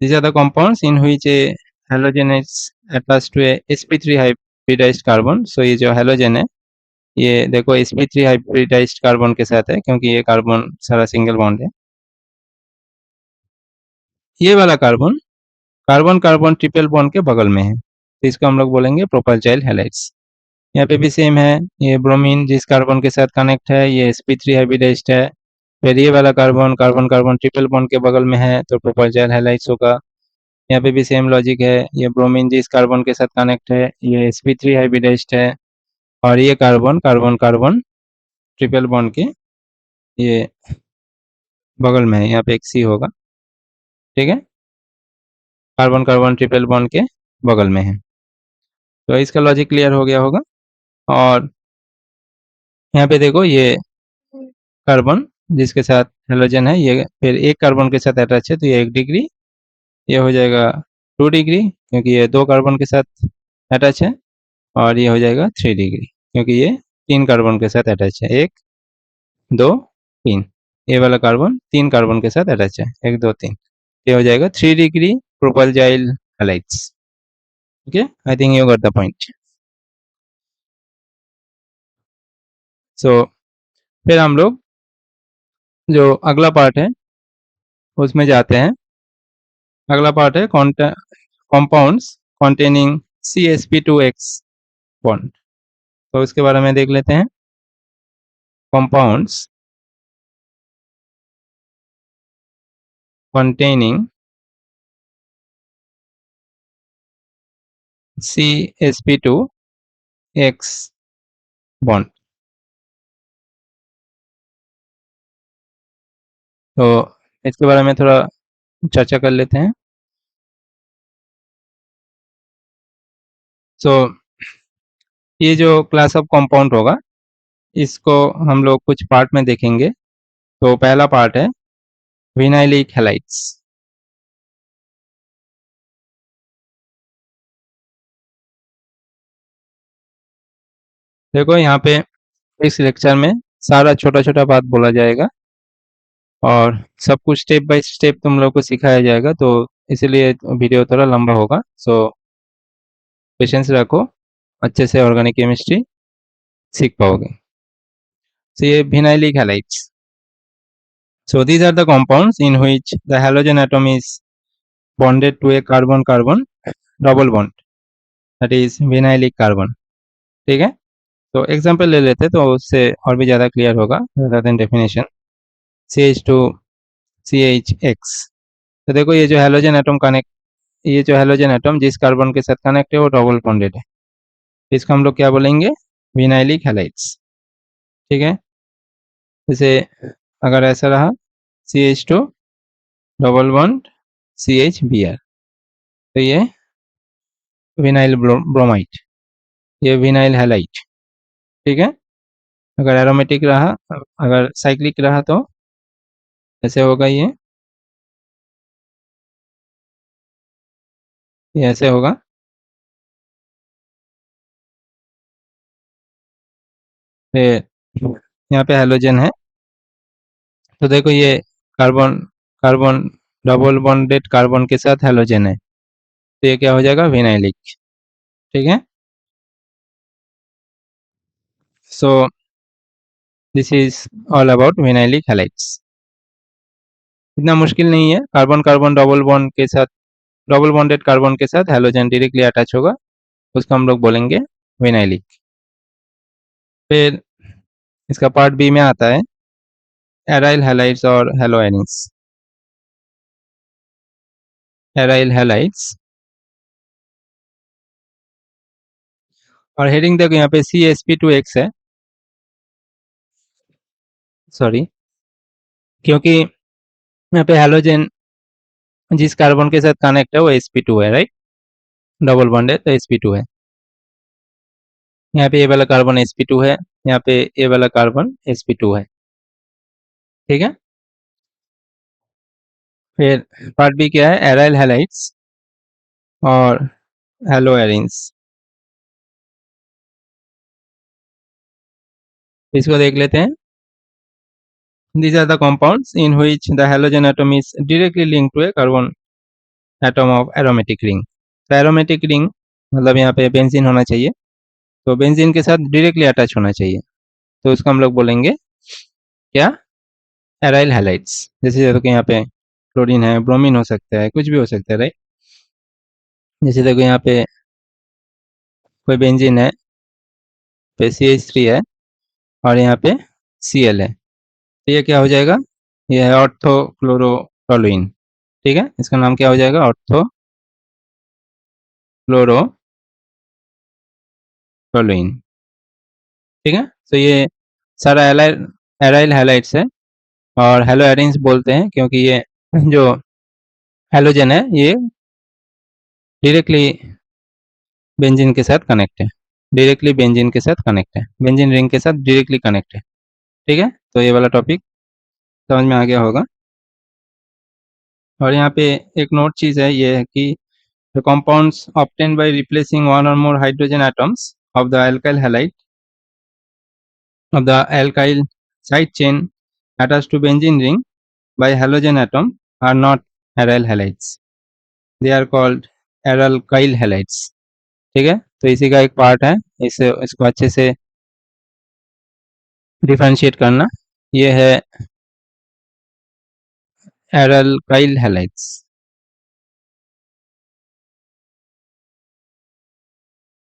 These are the compounds in which a halogen is attached to a sp3 hybridized carbon. So ये जो halogen है, ये देखो sp3 hybridized carbon के साथ है क्योंकि ये कार्बन सारा सिंगल बॉन्ड है। ये वाला carbon carbon carbon triple bond के बगल में है, तो इसको हम लोग बोलेंगे प्रोपलजाइल हैलाइड्स। यहाँ पे भी सेम है, ये ब्रोमीन जिस कार्बन के साथ कनेक्ट है, ये sp3 हाइब्रिडाइज्ड है। फिर ये वाला carbon carbon carbon triple bond के बगल में है, तो प्रोपलजाइल हैलाइड्स होगा। यहाँ पे भी सेम लॉजिक है, ये ब्रोमीन जिस कार्बन के साथ कनेक्ट है, ये sp3 हाइब्रिडाइज्ड है, और ये carbon carbon carbon triple bond के ये बगल में है, यहाँ पे एक C होगा। ठीक है, कार्बन कार्बन ट्रिपल बॉन्ड के बगल में है। तो इसका लॉजिक क्लियर हो गया होगा। और यहाँ पे देखो ये कार्बन जिसके साथ हेलोजन है, ये फिर एक कार्बन के साथ अटैच है, तो ये 1 डिग्री, ये हो जाएगा 2 डिग्री क्योंकि ये 2 कार्बन के साथ अटैच है, और ये हो जाएगा 3 डिग्री क्योंकि ये 3 कार्बन के साथ अटैच है, 1 2 3। ये वाला कार्बन 3 कार्बन के साथ अटैच है, 1 2 3। ये हो जाएगा 3 degree propyl halides. Okay, I think you got the point. So फिर हम लोग जो अगला पार्ट है उसमें जाते हैं। अगला पार्ट है कंपाउंड्स containing CsP2X बॉन्ड। तो इसके बारे में देख लेते हैं। Compounds containing CsP2X bond. तो इसके बारे में थोड़ा चर्चा कर लेते हैं। सो ये जो क्लास ऑफ कंपाउंड होगा इसको हम लोग कुछ पार्ट में देखेंगे। तो पहला पार्ट है विनाइलिक हैलाइड्स। देखो यहाँ पे इस लेक्चर में सारा छोटा-छोटा बात बोला जाएगा और सब कुछ स्टेप बाय स्टेप तुम लोग को सिखाया जाएगा, तो इसीलिए वीडियो थोड़ा लंबा होगा। सो पेशेंस रखो, अच्छे से ऑर्गेनिक केमिस्ट्री सीख पाओगे। So ये vinylic halides. So these are the compounds in which the halogen atom is bonded to a carbon-carbon double bond, that is vinylic carbon. ठीक है, तो एग्जाम्पल ले लेते तो उससे और भी ज़्यादा क्लियर होगा rather than definition. CH2 CHX। तो देखो ये जो हेलोजन एटम कनेक्ट, ये जो हेलोजन एटम जिस कार्बन के साथ कनेक्ट है वो डबल बॉन्डेड है, इसको हम लोग क्या बोलेंगे, विनाइलिक हैलाइड्स। ठीक है, जैसे अगर ऐसा रहा CH2 डबल बॉन्ड CHBr, तो ये विनाइल ब्रोमाइड, ये विनाइल हैलाइड। ठीक है, अगर एरोमेटिक रहा, अगर साइक्लिक रहा तो ऐसे होगा, ये ऐसे होगा। फिर यहाँ पे हेलोजन है, तो देखो ये carbon carbon double bonded carbon के साथ हेलोजन है, तो ये क्या हो जाएगा, विनाइलिक। ठीक है, so this is all about vinylic halides. इतना मुश्किल नहीं है, कार्बन कार्बन डबल बॉन्ड के साथ, डबल बॉन्डेड कार्बन के साथ हेलोजन डायरेक्टली अटैच होगा, उसको हम लोग बोलेंगे विनाइलिक। फिर इसका पार्ट बी में आता है एराइल हैलाइड्स और हेलोएनिन्स। एराइल हैलाइड्स और हेडिंग देखो यहाँ पे CsP2X है, सॉरी, क्योंकि यहाँ पे हेलोजन जिस कार्बन के साथ कनेक्ट है वो sp2 है, राइट, डबल बॉन्ड है तो sp2 है। यहाँ पे ये वाला कार्बन sp2 है, यहाँ पे ये वाला कार्बन sp2 है। ठीक है, फिर पार्ट बी क्या है, एराइल हैलाइड्स और हेलोएरिन्स। इसको देख लेते हैं। These are the compounds in which the halogen atom is directly linked to a carbon atom of aromatic ring। तो aromatic ring मतलब यहाँ पे बेंजीन होना चाहिए, तो बेंजीन के साथ डायरेक्टली अटैच होना चाहिए, तो उसको हम लोग बोलेंगे क्या, एराइल हैलाइड्स। जैसे देखो यहाँ पे क्लोरीन है, ब्रोमीन हो सकता है, कुछ भी हो सकता है, राइट। जैसे देखो यहाँ पे कोई बेंजीन है, पे CH3 है और यहाँ पे Cl है, तो ये क्या हो जाएगा, ये है ऑर्थोक्लोरोटोलुइन। ठीक है, इसका नाम क्या हो जाएगा, ऑर्थोक्लोरोटोलुइन। ठीक है, तो ये सारा एराइल हैलाइड्स है और हेलोएरिन्स बोलते हैं क्योंकि ये जो हेलोजन है ये डायरेक्टली बेंजीन के साथ कनेक्ट है। डायरेक्टली बेंजीन के साथ कनेक्ट है, बेंजीन रिंग के साथ डायरेक्टली कनेक्ट है। ठीक है, तो ये वाला टॉपिक समझ में आ गया होगा। और यहाँ पे एक नोट चीज़ है, ये है कि the compounds obtained by replacing one or more hydrogen atoms of the alkyl halide of the alkyl side chain attached to benzene ring by halogen atom are not aryl halides. They are called aryl halides. ठीक है, तो इसी का एक पार्ट है, इसे इसको अच्छे से डिफरेंशिएट करना। ये है aryl halides।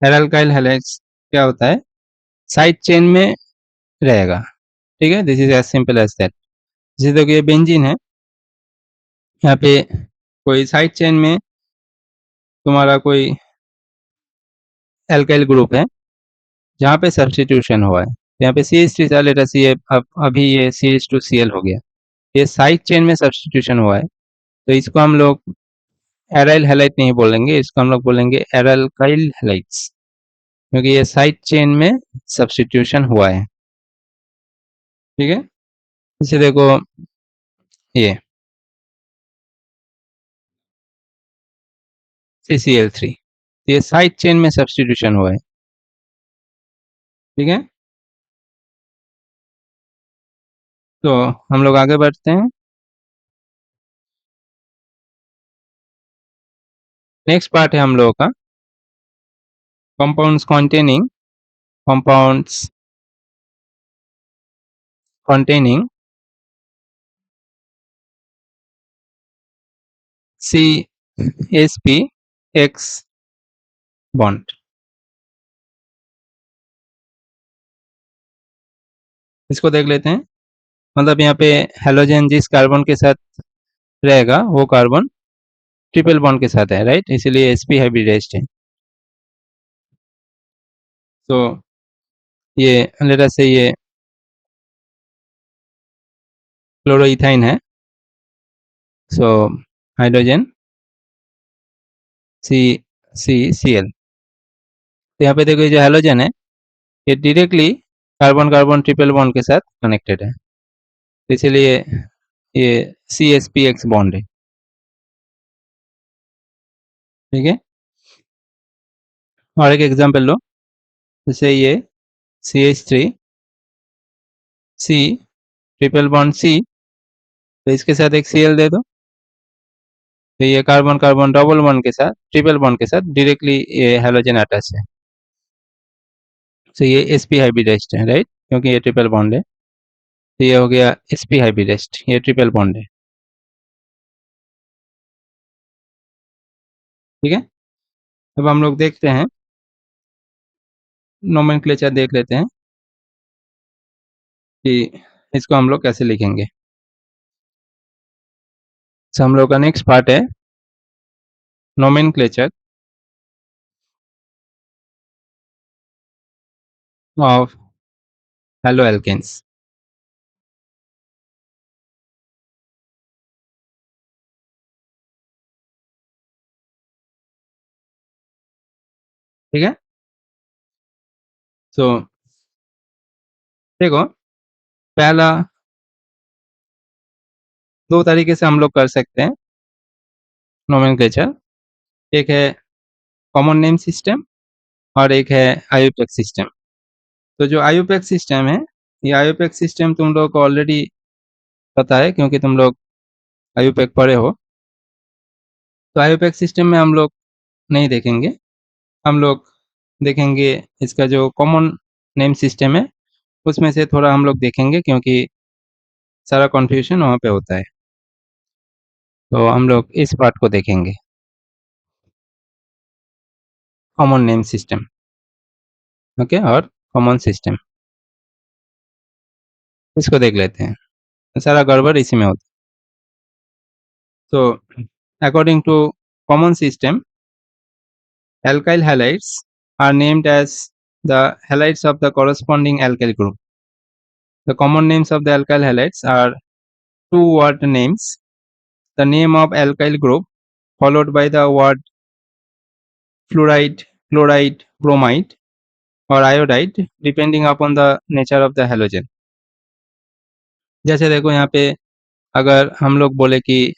aryl halides क्या होता है, साइड चेन में रहेगा। ठीक है, this is as simple as that. जैसे देखो ये बेंजीन है, यहाँ पे कोई साइड चेन में तुम्हारा कोई एल्काइल ग्रुप है जहाँ पे सब्स्टिट्यूशन हुआ है, यहाँ पे CH3 था, लेट अस ये अभी ये CH2Cl हो गया, ये साइड चेन में सब्स्टिट्यूशन हुआ है, तो इसको हम लोग एराइल हैलाइड नहीं बोलेंगे, इसको हम लोग बोलेंगे एराइल हैलाइड्स, क्योंकि ये साइड चेन में सब्स्टिट्यूशन हुआ है। ठीक है, इसे देखो ये CCl3, ये साइड चेन में सब्स्टिट्यूशन हुआ है। ठीक है, तो हम लोग आगे बढ़ते हैं। नेक्स्ट पार्ट है हम लोगों का compounds containing CSPX बॉन्ड। इसको देख लेते हैं, मतलब यहाँ पे हेलोजन जिस कार्बन के साथ रहेगा वो कार्बन ट्रिपल बॉन्ड के साथ है, राइट, इसलिए sp हाइब्रिडाइज्ड है। तो ये लेट अस से ये क्लोरोइथाइन है, सो हाइड्रोजन CCCl। तो यहाँ पे देखो ये जो हेलोजन है ये directly carbon carbon triple bond के साथ कनेक्टेड है, तो इसलिए ये CSPX बॉन्ड है। ठीक है, और एक एग्जांपल लो, जैसे ये CH3 C triple bond C, तो इसके साथ एक Cl दे दो, तो ये कार्बन कार्बन डबल बॉन्ड के साथ ट्रिपल बॉन्ड के साथ डायरेक्टली ये हेलोजन अटैच है, तो ये sp हाइब्रिडाइज्ड है, राइट, क्योंकि ये ट्रिपल बॉन्ड है, तो ये हो गया sp हाइब्रिडाइज्ड, ये ट्रिपल बॉन्ड है। ठीक है, अब हम लोग देखते हैं, नोमेनक्लेचर देख लेते हैं कि इसको हम लोग कैसे लिखेंगे। तो हम लोग का नेक्स्ट पार्ट है नोमेनक्लेचर ऑफ हेलो एल्केन्स। ठीक है, तो देखो पहला दो तरीके से हम लोग कर सकते हैं नोमेनक्लेचर, एक है कॉमन नेम सिस्टम और एक है आईयूपैक सिस्टम। तो जो आईयूपैक सिस्टम है, ये आईयूपैक सिस्टम तुम लोग को ऑलरेडी पता है क्योंकि तुम लोग आईयूपैक पढ़े हो, तो आईयूपैक सिस्टम में हम लोग नहीं देखेंगे, हम लोग देखेंगे इसका जो कॉमन नेम सिस्टम है उसमें से थोड़ा हम लोग देखेंगे, क्योंकि सारा कन्फ्यूजन वहाँ पे होता है, तो हम लोग इस पार्ट को देखेंगे, कॉमन नेम सिस्टम। ओके, और कॉमन सिस्टम इसको देख लेते हैं, सारा गड़बड़ इसी में होता है। तो according to common system, alkyl halides are named as the halides of the corresponding alkyl group. The common names of the alkyl halides are two word names, the name of alkyl group followed by the word fluoride, chloride, bromide, और iodide depending upon the nature of the halogen. जैसे देखो यहाँ पे अगर हम लोग बोले कि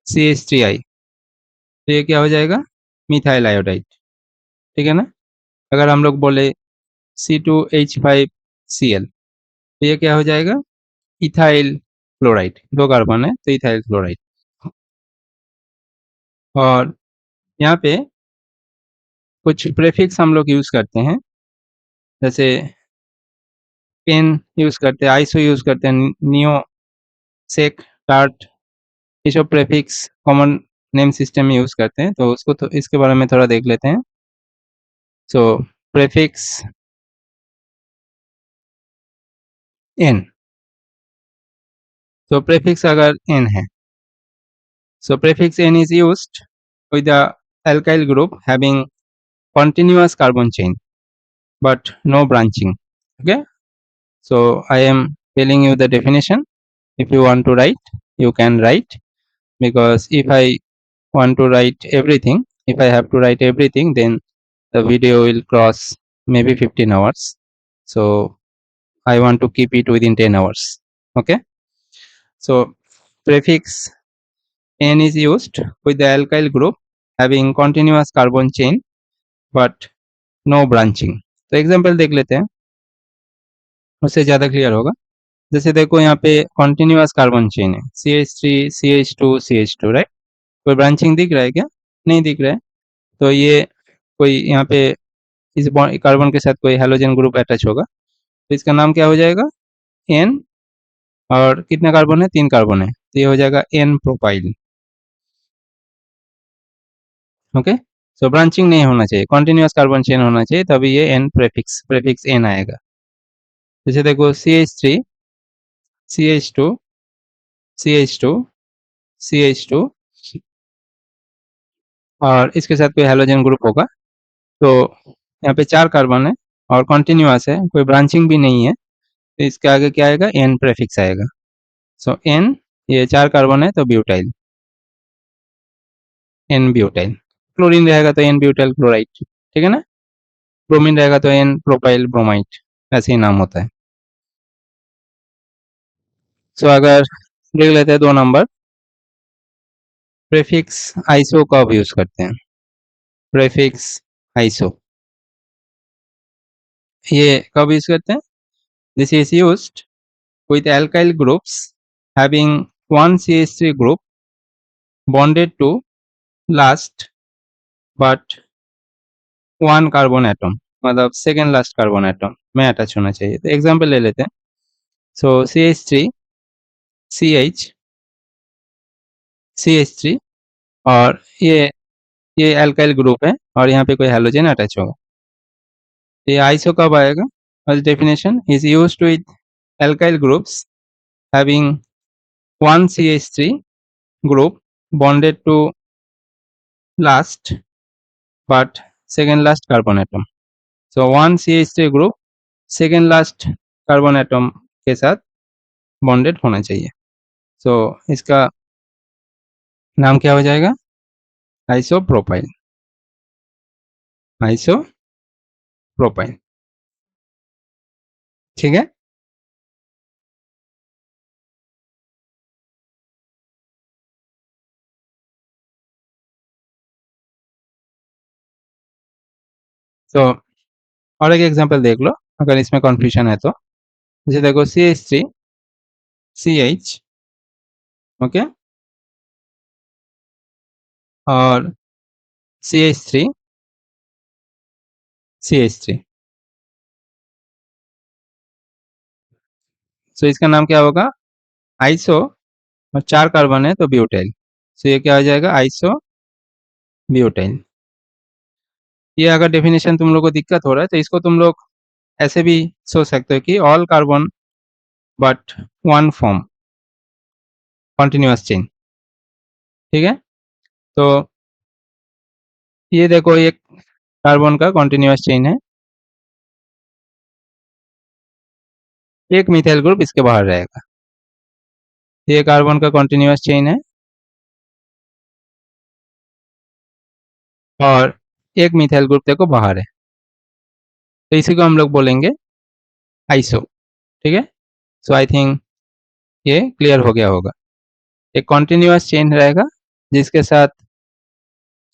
CH3I, तो ये क्या हो जाएगा, मिथाइल आयोडाइड, ठीक है ना। अगर हम लोग बोले C2H5Cl, तो ये क्या हो जाएगा, इथाइल क्लोराइड, 2 कार्बन है तो इथाइल क्लोराइड। और यहाँ पे कुछ प्रेफिक्स हम लोग यूज़ करते हैं, जैसे पेन यूज़ करते हैं, आइसो यूज़ करते हैं, नियो, सेक, टार्ट, ये सब प्रेफिक्स कॉमन नेम सिस्टम में यूज़ करते हैं, तो उसको तो इसके बारे में थोड़ा देख लेते हैं। सो प्रेफिक्स एन, तो प्रेफिक्स अगर एन है, so prefix n is used with the alkyl group having continuous carbon chain but no branching. Okay, so I am telling you the definition. If you want to write, you can write, because if I want to write everything, if I have to write everything, then the video will cross maybe 15 hours. So I want to keep it within 10 hours. Okay, so prefix n is used with the alkyl group having continuous carbon chain but no branching. तो एग्जांपल देख लेते हैं, उससे ज़्यादा क्लियर होगा। जैसे देखो यहाँ पे कॉन्टिन्यूअस कार्बन चेन है, CH3 CH2 CH2, राइट। कोई ब्रांचिंग दिख रहा है क्या, नहीं दिख रहा है। तो ये कोई यहाँ पे इस कार्बन के साथ कोई हेलोजन ग्रुप अटैच होगा, तो इसका नाम क्या हो जाएगा, N, और कितने कार्बन है, 3 कार्बन है, तो ये हो जाएगा N प्रोपाइल। ओके, सो ब्रांचिंग नहीं होना चाहिए, कॉन्टिन्यूअस कार्बन चेन होना चाहिए, तभी ये N प्रेफिक्स N आएगा। जैसे देखो CH3 CH2 CH2 CH2, और इसके साथ कोई हेलोजन ग्रुप होगा, तो यहाँ पे 4 कार्बन है और कॉन्टिन्यूअस है, कोई ब्रांचिंग भी नहीं है, तो इसके आगे क्या आएगा, N प्रेफिक्स आएगा। सो N, ये 4 कार्बन है तो ब्यूटाइल, N ब्यूटाइल। क्लोरीन रहेगा तो N ब्यूटाइल क्लोराइड, ठीक है ना। ब्रोमीन रहेगा तो N प्रोपाइल ब्रोमाइड, ऐसे ही नाम होता है। सो अगर देख लेते हैं 2 नंबर, प्रेफिक्स आइसो कब यूज करते हैं, प्रेफिक्स आइसो ये कब यूज करते हैं, this is used with alkyl groups having one CH3 group bonded to last but one carbon atom, मतलब सेकेंड लास्ट कार्बन एटम में अटैच होना चाहिए। तो एग्जांपल ले लेते हैं, सो CH3 CH CH3, और ये अल्काइल ग्रुप है और यहाँ पे कोई हैलोजन अटैच होगा, तो ये आइसो कब आएगा, as definition is used with alkyl groups having one CH3 group bonded to last but second last carbon atom. So one CH3 group second last carbon atom के साथ बॉन्डेड होना चाहिए। सो इसका नाम क्या हो जाएगा, आइसोप्रोपाइल, आइसोप्रोपाइल, ठीक है। तो और एक एग्जांपल देख लो अगर इसमें कन्फ्यूजन है तो, जैसे देखो CH3 CH, ओके, और CH3 CH3, सो इसका नाम क्या होगा, आइसो, और 4 कार्बन है तो ब्यूटाइल, सो ये क्या हो जाएगा, आइसो ब्यूटाइल। ये अगर डेफिनेशन तुम लोग को दिक्कत हो रहा है तो इसको तुम लोग ऐसे भी सोच सकते हो कि all carbon but one form continuous chain, ठीक है। तो ये देखो एक कार्बन का कंटिन्यूअस चेन है, एक मिथाइल ग्रुप इसके बाहर रहेगा, ये कार्बन का कंटिन्यूअस चेन है और एक मिथाइल ग्रुप देखो बाहर है, तो इसी को हम लोग बोलेंगे आइसो। ठीक है, सो आई थिंक ये क्लियर हो गया होगा। एक कॉन्टिन्यूअस चेन रहेगा जिसके साथ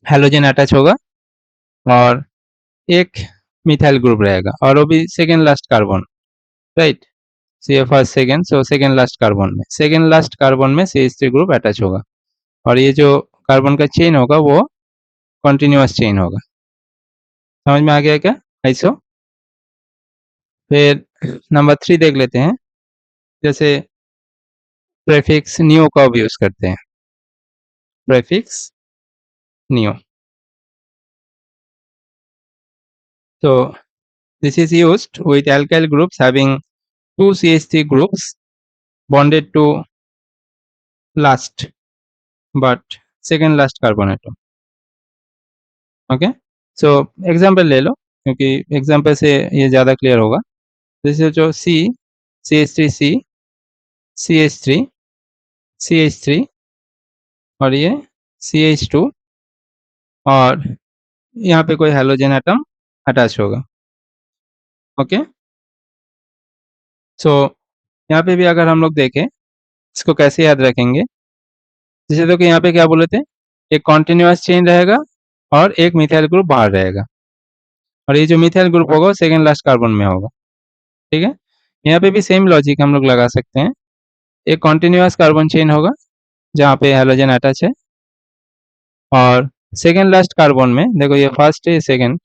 हैलोजन अटैच होगा और एक मिथाइल ग्रुप रहेगा और वो भी सेकेंड लास्ट कार्बन, राइट। सो ये first second, so second last carbon में CH3 ग्रुप अटैच होगा और ये जो कार्बन का चेन होगा वो कॉन्टिन्यूअस चेन होगा। समझ में आ गया क्या आइसो? फिर नंबर 3 देख लेते हैं। जैसे प्रेफिक्स नियो का अब यूज करते हैं। प्रेफिक्स नियो, तो this is used with alkyl groups having two CH3 groups bonded to last but second last carbon atom। Okay, so example ले लो क्योंकि एग्जांपल से ये ज़्यादा क्लियर होगा। जैसे जो CH3C, CH3, CH3 और ये CH2 और यहाँ पे कोई हैलोजन एटम अटैच होगा। ओके, सो यहाँ पे भी अगर हम लोग देखें इसको कैसे याद रखेंगे। जैसे देखो यहाँ पे क्या बोले थे, एक कॉन्टिन्यूअस चेन रहेगा और एक मिथाइल ग्रुप बाहर रहेगा और ये जो मिथाइल ग्रुप होगा वो सेकेंड लास्ट कार्बन में होगा। ठीक है, यहाँ पे भी सेम लॉजिक हम लोग लगा सकते हैं। एक कॉन्टिन्यूअस कार्बन चेन होगा जहाँ पे हैलोजन अटैच है और सेकेंड लास्ट कार्बन में देखो ये फर्स्ट है second,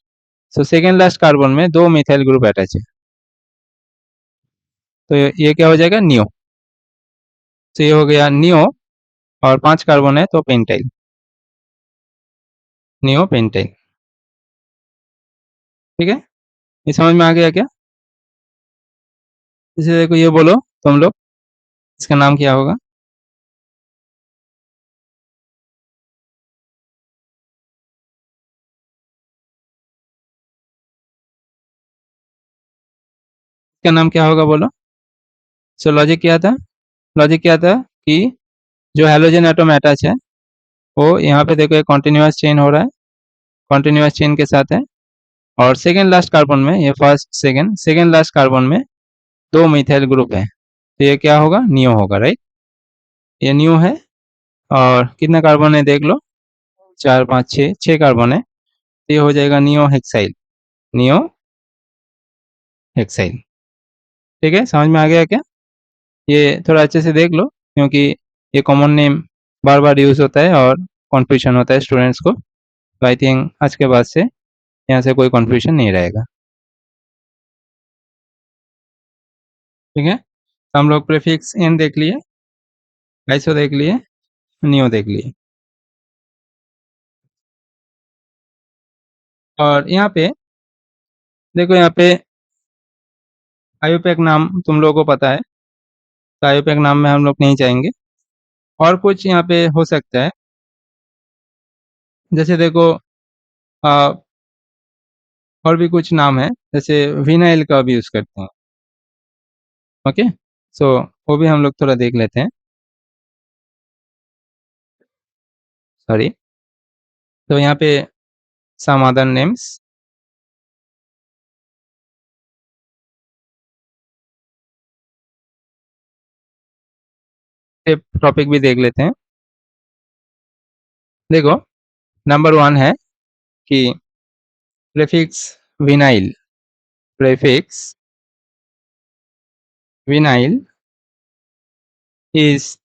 so second last carbon में दो मिथाइल ग्रुप अटैच है, तो ये क्या हो जाएगा नियो। तो ये हो गया नियो और 5 कार्बन है तो पेंटाइल, नियो पेंटाइल। ठीक है, ये समझ में आ गया क्या? जैसे देखो ये बोलो तुम लोग, इसका नाम क्या होगा? इसका नाम क्या होगा बोलो? सो लॉजिक क्या था? लॉजिक क्या था कि जो हैलोजन एटम अटैच है वो यहाँ पे देखो एक कॉन्टिन्यूअस चेन हो रहा है, कॉन्टिन्यूअस चेन के साथ है और सेकेंड लास्ट कार्बन में ये फर्स्ट सेकेंड लास्ट कार्बन में दो मिथाइल ग्रुप है, तो ये क्या होगा नियो होगा, राइट। ये नियो है और कितना कार्बन है देख लो, 4 5 6 कार्बन है, तो ये हो जाएगा नियो हेक्साइल, नियो हेक्साइल। ठीक है, समझ में आ गया क्या? ये थोड़ा अच्छे से देख लो क्योंकि ये कॉमन नेम बार बार यूज होता है और कन्फ्यूजन होता है स्टूडेंट्स को, तो आई थिंक आज के बाद से यहाँ से कोई कन्फ्यूजन नहीं रहेगा। ठीक है, तो हम लोग प्रीफिक्स एन देख लिए, आइसो देख लिए, नियो देख लिए और यहाँ पे देखो यहाँ पे आयुपेक नाम तुम लोगों को पता है, तो आयुपेक नाम में हम लोग नहीं जाएंगे। और कुछ यहाँ पे हो सकता है, जैसे देखो आ, और भी कुछ नाम है, जैसे विनाइल का भी यूज करते हैं। ओके, सो वो भी हम लोग थोड़ा देख लेते हैं। सॉरी, तो यहाँ पे सम अदर नेम्स, टॉपिक भी देख लेते हैं। देखो नंबर 1 है कि prefix vinyl, prefix vinyl is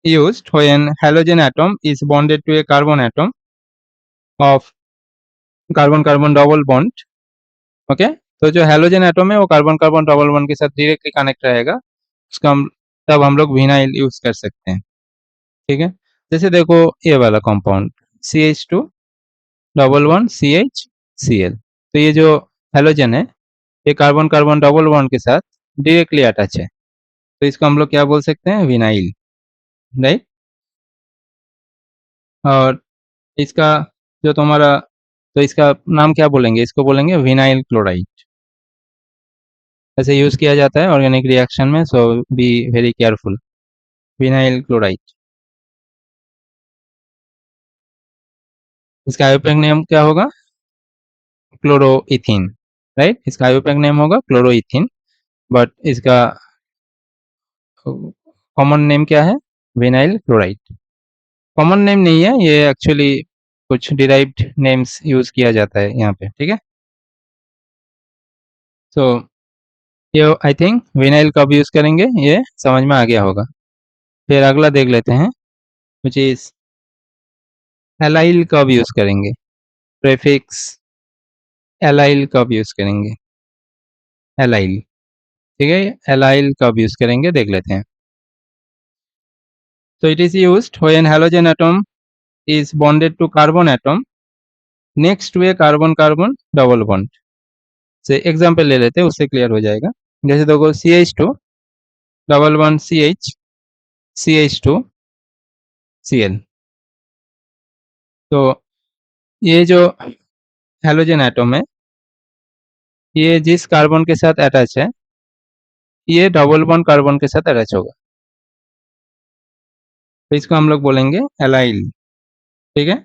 used when halogen atom is bonded to a carbon atom of carbon carbon double bond. Okay, तो जो हैलोजन एटम है वो कार्बन कार्बन डबल बॉन्ड के साथ डायरेक्टली कनेक्ट रहेगा, उसका हम तब हम लोग विनाइल यूज कर सकते हैं। ठीक है, जैसे देखो ये वाला compound CH2 double one CH तो ये जो हैलोजन है ये कार्बन कार्बन डबल बॉन्ड के साथ डायरेक्टली अटैच है, तो इसको हम लोग क्या बोल सकते हैं विनाइल, राइट। और इसका जो तुम्हारा, तो इसका नाम क्या बोलेंगे, इसको बोलेंगे विनाइल क्लोराइड। ऐसे यूज किया जाता है ऑर्गेनिक रिएक्शन में, so be very careful, vinyl chloride. इसका आइयूपैक नेम क्या होगा, क्लोरोइथीन, राइट। इसका आईयूपैक नेम होगा क्लोरोइथिन, बट इसका कॉमन नेम क्या है? Vinyl chloride. कॉमन नेम नहीं है ये, एक्चुअली कुछ डिराइव्ड नेम्स यूज किया जाता है यहाँ पे, ठीक है। तो ये आई थिंक विनाइल कब यूज करेंगे ये समझ में आ गया होगा। फिर अगला देख लेते हैं, विच इज एलाइल कब यूज करेंगे। प्रेफिक्स एलाइल कब यूज करेंगे, एलाइल, ठीक है। एलाइल कब यूज करेंगे देख लेते हैं। So it is used when halogen atom is bonded to carbon atom next to a carbon carbon double bond। से एग्जांपल ले लेते हैं, उससे क्लियर हो जाएगा। जैसे देखो CH2 double bond CH, CH2 Cl। तो ये जो हैलोजन एटम है, ये जिस कार्बन के साथ अटैच है, ये डबल बॉन्ड कार्बन के साथ अटैच होगा, तो इसको हम लोग बोलेंगे एलाइल, ठीक है।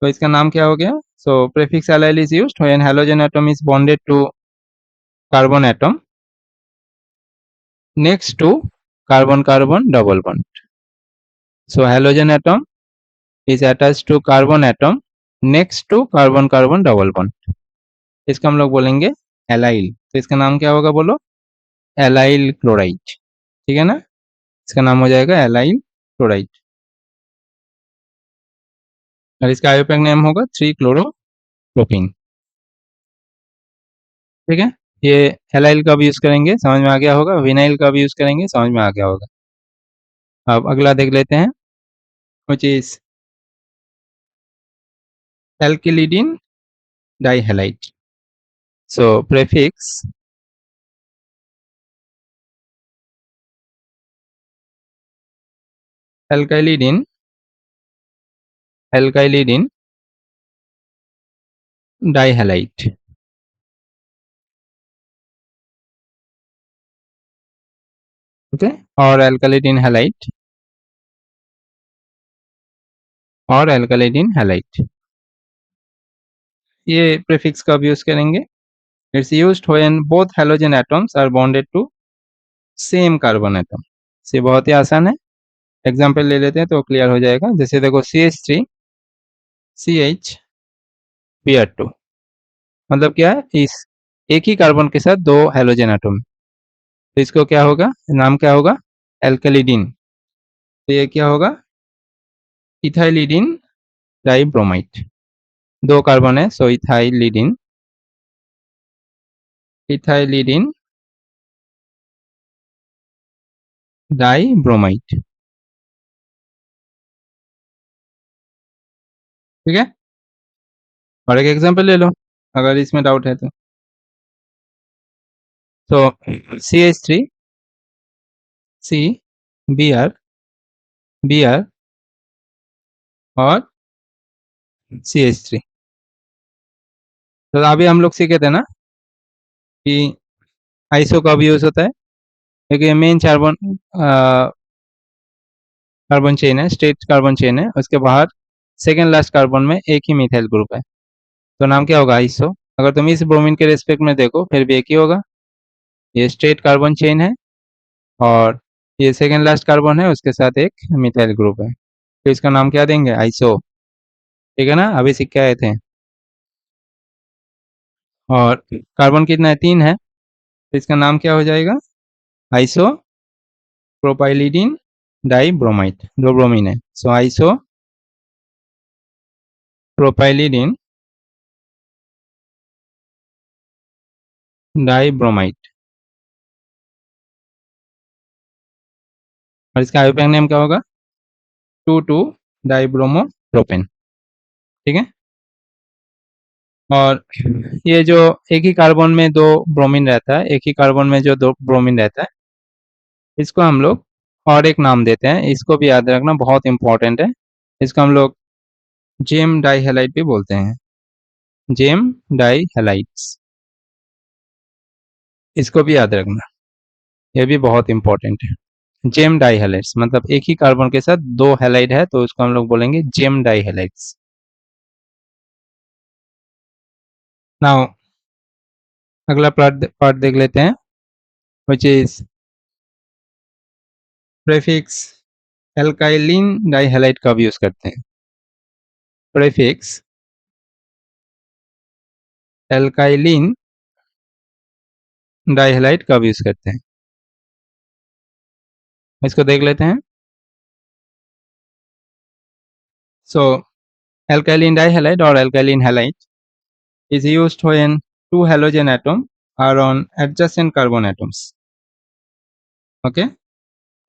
तो इसका नाम क्या हो गया? So prefix allyl is used when halogen atom is bonded to carbon atom next to carbon carbon double bond। So halogen atom is attached to carbon atom next to carbon carbon double bond। इसको हम लोग बोलेंगे एलाइल। तो इसका नाम क्या होगा बोलो? एलाइल क्लोराइड, ठीक है ना। इसका नाम हो जाएगा एलाइल क्लोराइड, और इसका आईयूपैक नेम होगा 3-क्लोरोप्रोपीन, ठीक है। ये एलाइल कब यूज करेंगे समझ में आ गया होगा, विनाइल कब यूज करेंगे समझ में आ गया होगा। अब अगला देख लेते हैं, which is alkylidene dihalide. So prefix alkylidene, alkylidene dihalide, okay. और एल्काइलिडीन हैलाइड, और एल्काइलिडीन हैलाइड, ये प्रीफिक्स कब यूज करेंगे? It's used when both halogen atoms are bonded to same carbon atom. से बहुत ही आसान है, एग्जांपल ले लेते हैं तो क्लियर हो जाएगा। जैसे देखो CH3 CH Br2, मतलब क्या है, इस एक ही कार्बन के साथ दो हैलोजन एटम, तो इसको क्या होगा, नाम क्या होगा? एल्काइलिडीन। तो ये क्या होगा? Ethylidene dibromide. दो कार्बन है, सो इथाइलिडीन, इथाइलिडीन डाइब्रोमाइड, ठीक है। और एक एग्जांपल ले लो अगर इसमें डाउट है तो। CH3 Br और CH3। तो अभी हम लोग सीखे थे ना कि आइसो कब यूज होता है, क्योंकि मेन कार्बन चेन है, स्ट्रेट कार्बन चेन है, उसके बाहर सेकेंड लास्ट कार्बन में एक ही मिथाइल ग्रुप है, तो नाम क्या होगा? आइसो। अगर तुम इस ब्रोमीन के रेस्पेक्ट में देखो फिर भी एक ही होगा, ये स्ट्रेट कार्बन चेन है और ये सेकेंड लास्ट कार्बन है, उसके साथ एक मिथाइल ग्रुप है, तो इसका नाम क्या देंगे? आइसो, ठीक है ना, अभी सीख के आए थे। और कार्बन कितना है? 3 है, तो इसका नाम क्या हो जाएगा? आइसो प्रोपाइलिडीन डाइब्रोमाइड, दो ब्रोमीन है, सो आइसो प्रोपाइलिडीन डाइब्रोमाइड, और इसका आईयूपैक नेम क्या होगा? 2,2-डाइब्रोमोप्रोपेन, ठीक है। और ये जो एक ही कार्बन में दो ब्रोमीन रहता है, एक ही कार्बन में जो दो ब्रोमीन रहता है, इसको हम लोग और एक नाम देते हैं, इसको भी याद रखना, बहुत इंपॉर्टेंट है। इसको हम लोग जेम डाइहैलाइड भी बोलते हैं, जेम डाइहैलाइड्स, इसको भी याद रखना, ये भी बहुत इंपॉर्टेंट है। जेम डाइहैलाइड्स मतलब एक ही कार्बन के साथ दो हैलाइड है, तो उसको हम लोग बोलेंगे जेम डाइहैलाइड्स। नाउ अगला पार्ट देख लेते हैं, व्हिच इज प्रीफिक्स एल्काइलिन डाइहैलाइड कब यूज करते हैं? प्रीफिक्स एल्काइलिन डाइहैलाइड कब यूज करते हैं? इसको देख लेते हैं। सो alkaline dihalide or alkaline halide is used when two halogen atom are on adjacent carbon atoms. Okay,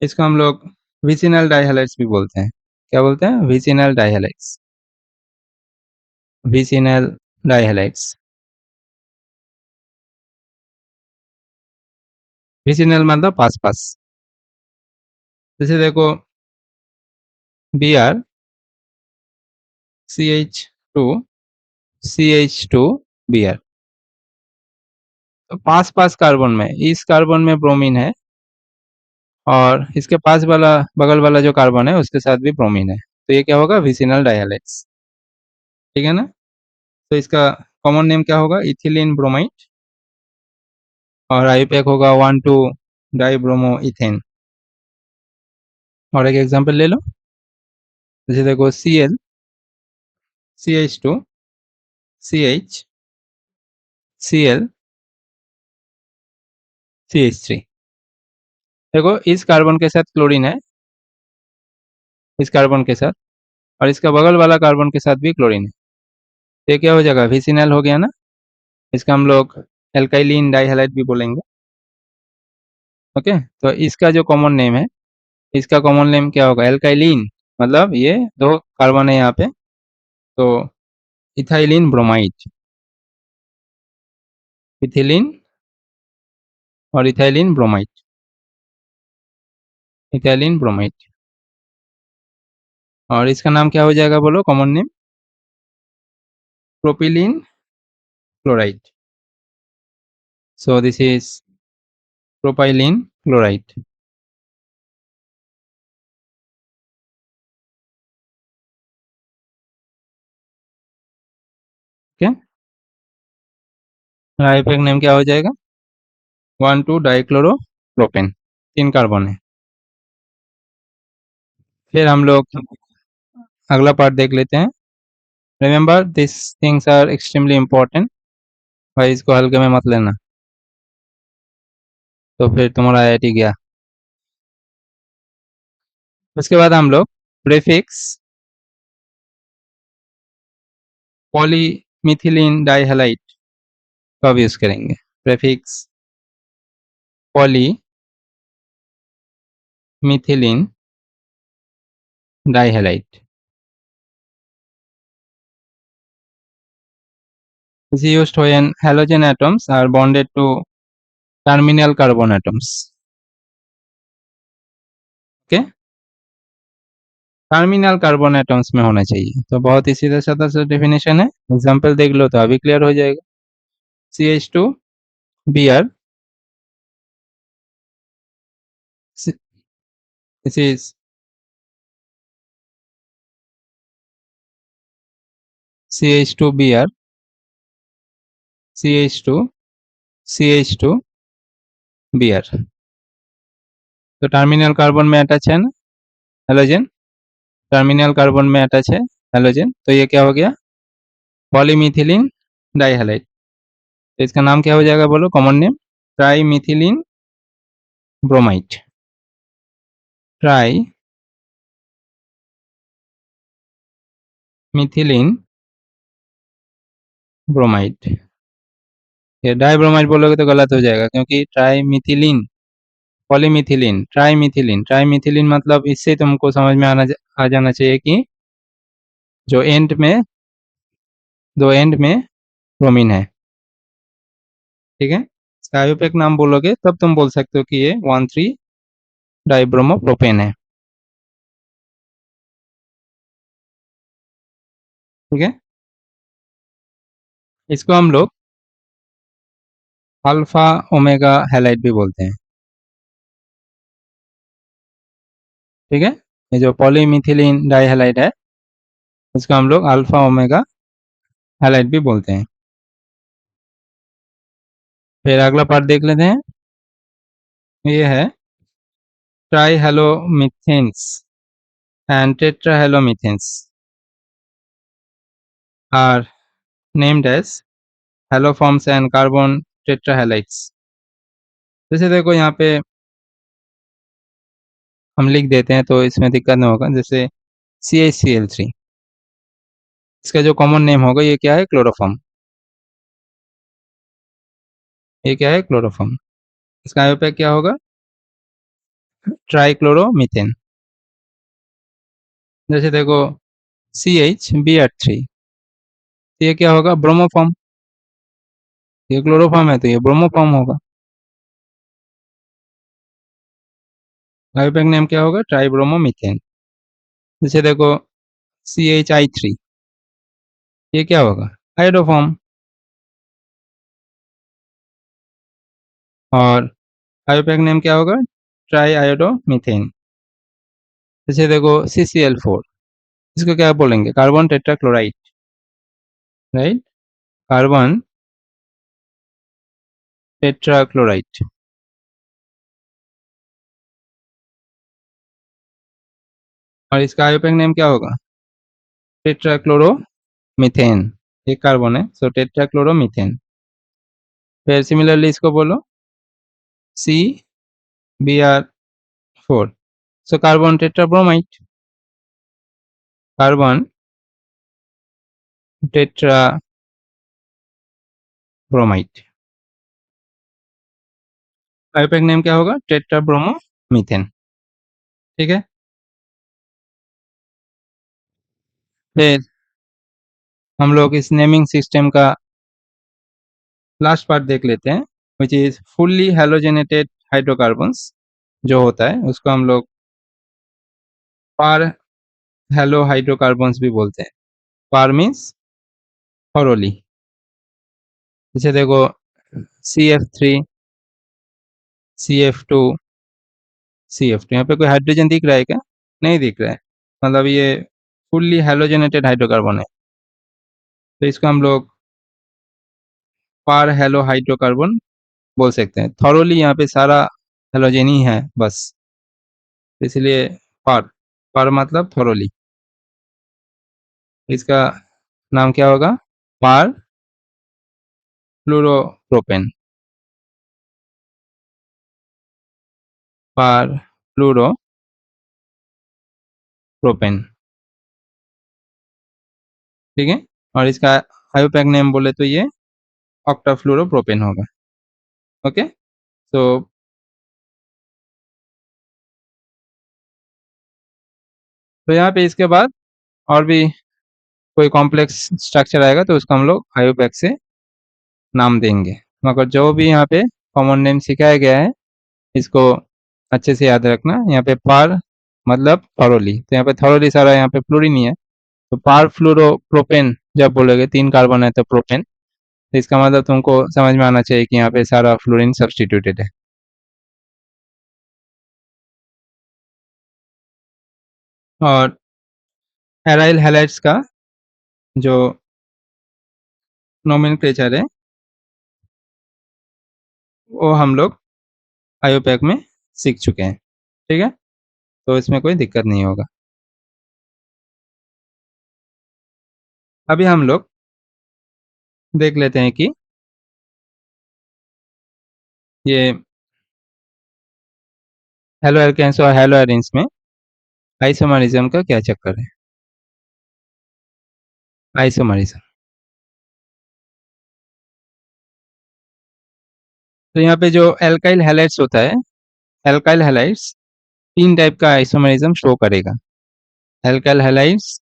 इसको हम लोग vicinal dihalides भी बोलते हैं। क्या बोलते हैं? vicinal dihalides। vicinal dihalides। vicinal मतलब पास पास। जैसे देखो Br CH2 CH2 Br, तो पास पास कार्बन में, इस कार्बन में ब्रोमीन है और इसके पास वाला बगल वाला जो कार्बन है उसके साथ भी ब्रोमीन है, तो ये क्या होगा? विसिनल डाइहैलाइड्स। ठीक है ना? तो इसका कॉमन नेम क्या होगा? इथिलीन ब्रोमाइड, और आईयूपैक होगा 1,2 डाइब्रोमो इथेन। और एक एग्जांपल ले लो, जैसे देखो Cl CH2 CH Cl CH3। देखो इस कार्बन के साथ क्लोरीन है, इस कार्बन के साथ, और इसका बगल वाला कार्बन के साथ भी क्लोरीन है, तो ये क्या हो जाएगा? विसिनल हो गया ना। इसका हम लोग एल्काइलिन डाइहैलाइड भी बोलेंगे। ओके, तो इसका जो कॉमन नेम है, इसका कॉमन नेम क्या होगा? एल्काइलिन, मतलब ये दो कार्बन है यहाँ पे, तो इथाइलिन ब्रोमाइड। इथिलीन और इथाइलिन ब्रोमाइड, इथाइलिन ब्रोमाइड। और इसका नाम क्या हो जाएगा बोलो, common name? Propylene chloride. So this is propylene chloride. Okay, IUPAC name क्या हो जाएगा? 1,2 डाइक्लोरोप्रोपेन, 3 कार्बन है। फिर हम लोग अगला पार्ट देख लेते हैं। Remember this things are extremely important, भाई इसको हल्के में मत लेना, तो फिर तुम्हारा आईआईटी गया। उसके बाद हम लोग प्रीफिक्स पॉलीमिथिलीन डाइहैलाइड कब यूज करेंगे? Prefix polymethylene dihalide is used when halogen atoms are bonded to terminal carbon atoms. Okay, terminal carbon atoms में होना चाहिए, तो बहुत ही सीधा साधा सा डेफिनेशन है। एग्जांपल देख लो तो अभी क्लियर हो जाएगा। CH2 Br, this is CH2 Br, CH2 CH2 Br, तो टर्मिनल कार्बन में अटैच है ना हेलोजन, टर्मिनल कार्बन में अटैच है हेलोजन, तो ये क्या हो गया? पॉलीमिथिलीन डाइहैलाइड। तो इसका नाम क्या हो जाएगा बोलो, कॉमन नेम? ट्राईमिथिलीन ब्रोमाइड। ट्राईमिथिलीन ब्रोमाइड। ये डाइब्रोमाइड बोलोगे तो गलत हो जाएगा, क्योंकि ट्राईमिथिलीन, पॉलीमिथिलीन, ट्राईमिथिलीन, ट्राईमिथिलीन मतलब इससे तुमको समझ में आ जाना चाहिए कि जो एंड में, दो एंड में ब्रोमीन है। ठीक है, इसका आईयूपैक नाम बोलोगे तब तुम बोल सकते हो कि ये 1,3 डाइब्रोमोप्रोपेन है। ठीक है, इसको हम लोग अल्फा ओमेगा हैलाइड भी बोलते हैं। ठीक है, ये जो पॉलीमिथिलीन डाइहैलाइड है इसको हम लोग अल्फा ओमेगा हैलाइड भी बोलते हैं। फिर अगला पार्ट देख लेते हैं। ये है trihalomethanes and tetrahalomethanes are named as haloforms and carbon tetrahalides. जैसे देखो यहाँ पे हम लिख देते हैं तो इसमें दिक्कत नहीं होगा। जैसे CH3, इसका जो कॉमन नेम होगा ये क्या है? क्लोरोफॉर्म। ये क्या है? क्लोरोफॉर्म। इसका आयोपेक क्या होगा? ट्राइक्लोरोमीथेन। जैसे देखो CH Br3, ये क्या होगा? ब्रोमोफॉर्म। ये क्लोरोफॉर्म है तो ये ब्रोमोफॉर्म होगा। आयोपेक नेम क्या होगा? ट्राइब्रोमोमीथेन। जैसे देखो CHI3, ये क्या होगा? आयोडोफॉर्म। और आयोपेक नेम क्या होगा? ट्राई आयोडोमीथेन। जैसे देखो CCl4, इसको क्या बोलेंगे? Carbon tetrachloride, right? Carbon tetrachloride. और इसका आयोपेक नेम क्या होगा? टेट्राक्लोरोमीथेन। एक कार्बन है, सो टेट्राक्लोरोमीथेन। फिर सिमिलरली इसको बोलो CBr4, so carbon tetrabromide. Carbon tetrabromide. IUPAC name क्या होगा? टेट्राब्रोमोमीथेन। ठीक है। फिर हम लोग इस नेमिंग सिस्टम का लास्ट पार्ट देख लेते हैं, which is fully halogenated hydrocarbons. जो होता है उसको हम लोग पार हेलो हाइड्रोकार्बन्स भी बोलते हैं। पार मीन्स thoroughly। जैसे देखो CF3, CF2, CF2, यहाँ पे कोई हाइड्रोजन दिख रहा है क्या? नहीं दिख रहा है, मतलब ये फुल्ली हैलोजेनेटेड हाइड्रोकार्बन है। तो इसको हम लोग पार हेलो हाइड्रोकार्बन बोल सकते हैं। थॉरोली यहाँ पे सारा हेलोजन ही है बस, इसलिए पार। पार मतलब थॉरोली। इसका नाम क्या होगा? पार फ्लूरोप्रोपेन। पार फ्लूरोप्रोपेन। ठीक है। और इसका आयोपैक नेम बोले तो ये ऑक्टाफ्लूरोप्रोपेन होगा। ओके। तो यहाँ पे इसके बाद और भी कोई कॉम्प्लेक्स स्ट्रक्चर आएगा तो उसको हम लोग आयोपैक से नाम देंगे, मगर जो भी यहाँ पे कॉमन नेम सिखाया गया है इसको अच्छे से याद रखना। यहाँ पे पार मतलब थॉरोली, तो यहाँ पे थॉरोली सारा यहाँ पे फ्लोरीन ही है। तो पार फ्लोरोप्रोपेन जब बोलोगे, 3 कार्बन है तो प्रोपेन, तो इसका मतलब तुमको समझ में आना चाहिए कि यहाँ पे सारा फ्लोरीन सब्सटीट्यूटेड है। और एराइल हैलाइड्स का जो नोमेनक्लेचर है वो हम लोग आयोपैक में सीख चुके हैं। ठीक है, तो इसमें कोई दिक्कत नहीं होगा। अभी हम लोग देख लेते हैं कि ये हेलो एल्केन्स और हेलो एरिन्स में आइसोमरिज्म का क्या चक्कर है? आइसोमरिज्म, तो यहाँ पे जो एल्काइल हैलाइड्स होता है, एल्काइल हैलाइड्स 3 टाइप का आइसोमरिज्म शो करेगा। एल्काइल हैलाइड्स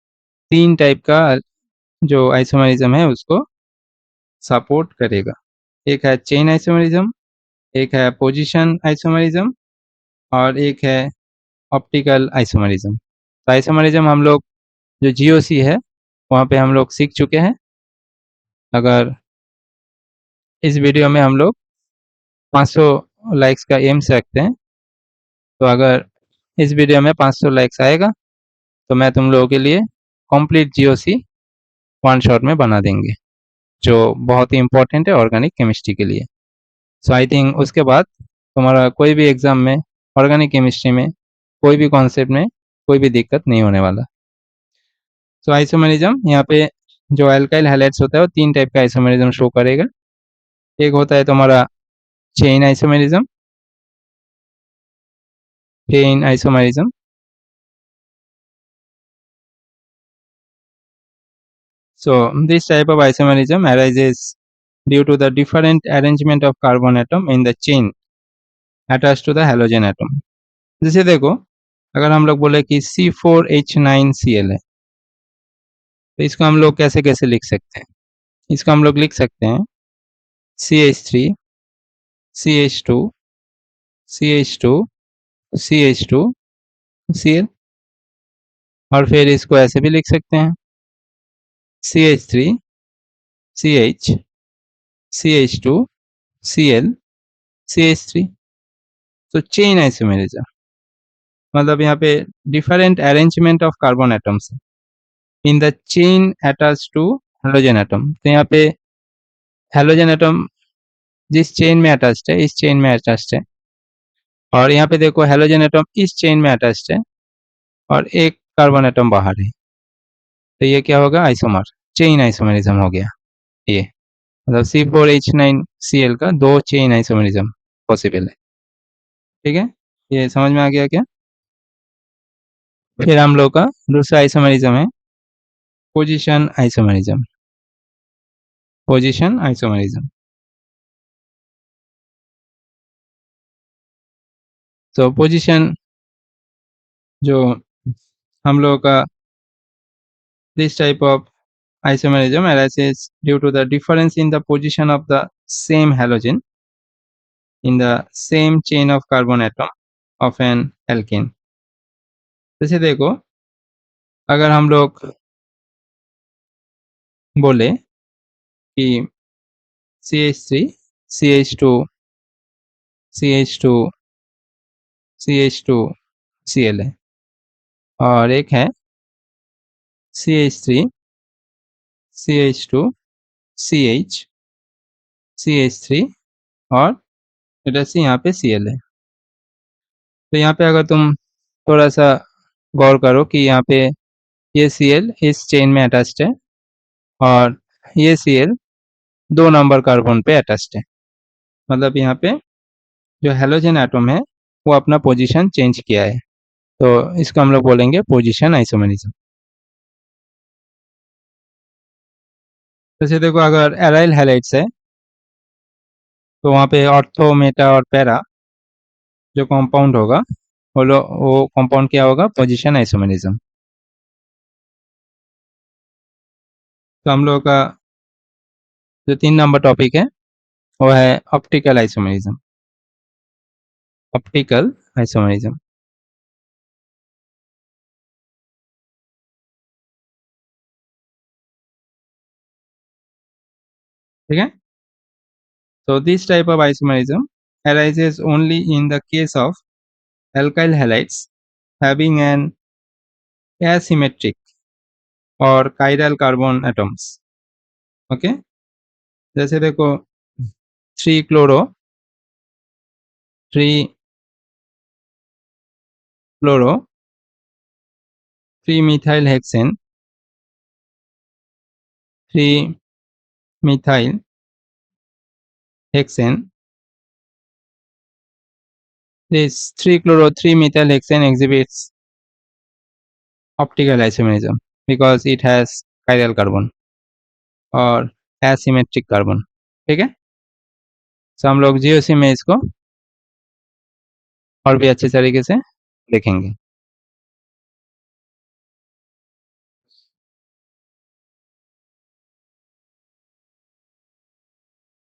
3 टाइप का जो आइसोमरिज्म है उसको सपोर्ट करेगा। एक है चेन आइसोमरिज्म, एक है पोजीशन आइसोमरिज्म, और एक है ऑप्टिकल आइसोमरिज्म। तो आइसोमरिज्म हम लोग जो जीओसी है वहाँ पे हम लोग सीख चुके हैं। अगर इस वीडियो में हम लोग 500 लाइक्स का एम्स रखते हैं, तो अगर इस वीडियो में 500 लाइक्स आएगा तो मैं तुम लोगों के लिए कंप्लीट जीओसी वन शॉट में बना देंगे, जो बहुत ही इंपॉर्टेंट है ऑर्गेनिक केमिस्ट्री के लिए। सो आई थिंक उसके बाद तुम्हारा कोई भी एग्जाम में, ऑर्गेनिक केमिस्ट्री में, कोई भी कॉन्सेप्ट में कोई भी दिक्कत नहीं होने वाला। सो आइसोमेरिज्म यहाँ पे जो अल्काइल हैलाइड्स होता है वो 3 टाइप का आइसोमेरिज्म शो करेगा। एक होता है तुम्हारा chain isomerism, chain isomerism. So this type of isomerism arises due to the different arrangement of carbon atom in the chain attached to the halogen atom। जैसे देखो, अगर हम लोग बोले कि C4H9Cl है, तो इसको हम लोग कैसे कैसे लिख सकते हैं? इसको हम लोग लिख सकते हैं CH3 CH2 CH2 CH2 Cl, और फिर इसको ऐसे भी लिख सकते हैं CH3 CH CH2 Cl CH3। तो चेन आइसोमेरिज्म मतलब यहाँ पे different arrangement of carbon atoms in the chain attach to halogen atom. तो यहाँ पे हेलोजन एटम जिस चेन में अटैच्ड है, इस चेन में अटैच्ड है, और यहाँ पे देखो हेलोजन एटम इस चेन में अटैच्ड है और एक कार्बन एटम बाहर है। तो ये क्या होगा? आइसोमर, चेन आइसोमेरिज्म हो गया ये। मतलब C4H9Cl का 2 चेन आइसोमेरिज्म पॉसिबल है। ठीक है, ये समझ में आ गया क्या? फिर हम लोग का दूसरा आइसोमेरिज्म है पोजीशन आइसोमेरिज्म। पोजीशन आइसोमेरिज्म, तो पोजीशन जो हम लोगों का this type of isomerism arises due to the difference in the position of the same halogen in the same chain of carbon atom of an alkene। जैसे देखो, अगर हम लोग बोले कि CH3 CH2 CH2 CH2 Cl है, और एक है CH3 CH2 CH CH3 और लेटर सी यहाँ पे Cl है। तो यहाँ पे अगर तुम थोड़ा सा गौर करो कि यहाँ पे ये Cl इस चेन में अटैच्ड है और ये Cl 2 नंबर कार्बन पे अटैच्ड है। मतलब यहाँ पे जो हेलोजन एटम है वो अपना पोजीशन चेंज किया है। तो इसको हम लोग बोलेंगे पोजीशन आइसोमेरिज्म। जैसे देखो, अगर एराइल हैलाइड्स है तो वहाँ पे ऑर्थो, मेटा और पैरा जो कंपाउंड होगा वो कंपाउंड क्या होगा? Position isomerism. तो हम लोग का जो 3 नंबर टॉपिक है वो है ऑप्टिकल आइसोमेरिज्म। ऑप्टिकल आइसोमेरिज्म, ठीक है। So this type of isomerism arises only in the case of alkyl halides having an asymmetric or chiral carbon atoms। Okay, जैसे देखो 3 chloro 3 chloro 3 methyl hexane 3 methyl hexane. This 3 chloro 3 methyl hexane exhibits optical isomerism because it has chiral carbon और asymmetric carbon। ठीक है, तो हम लोग जीओसी में इसको और भी अच्छे तरीके से देखेंगे।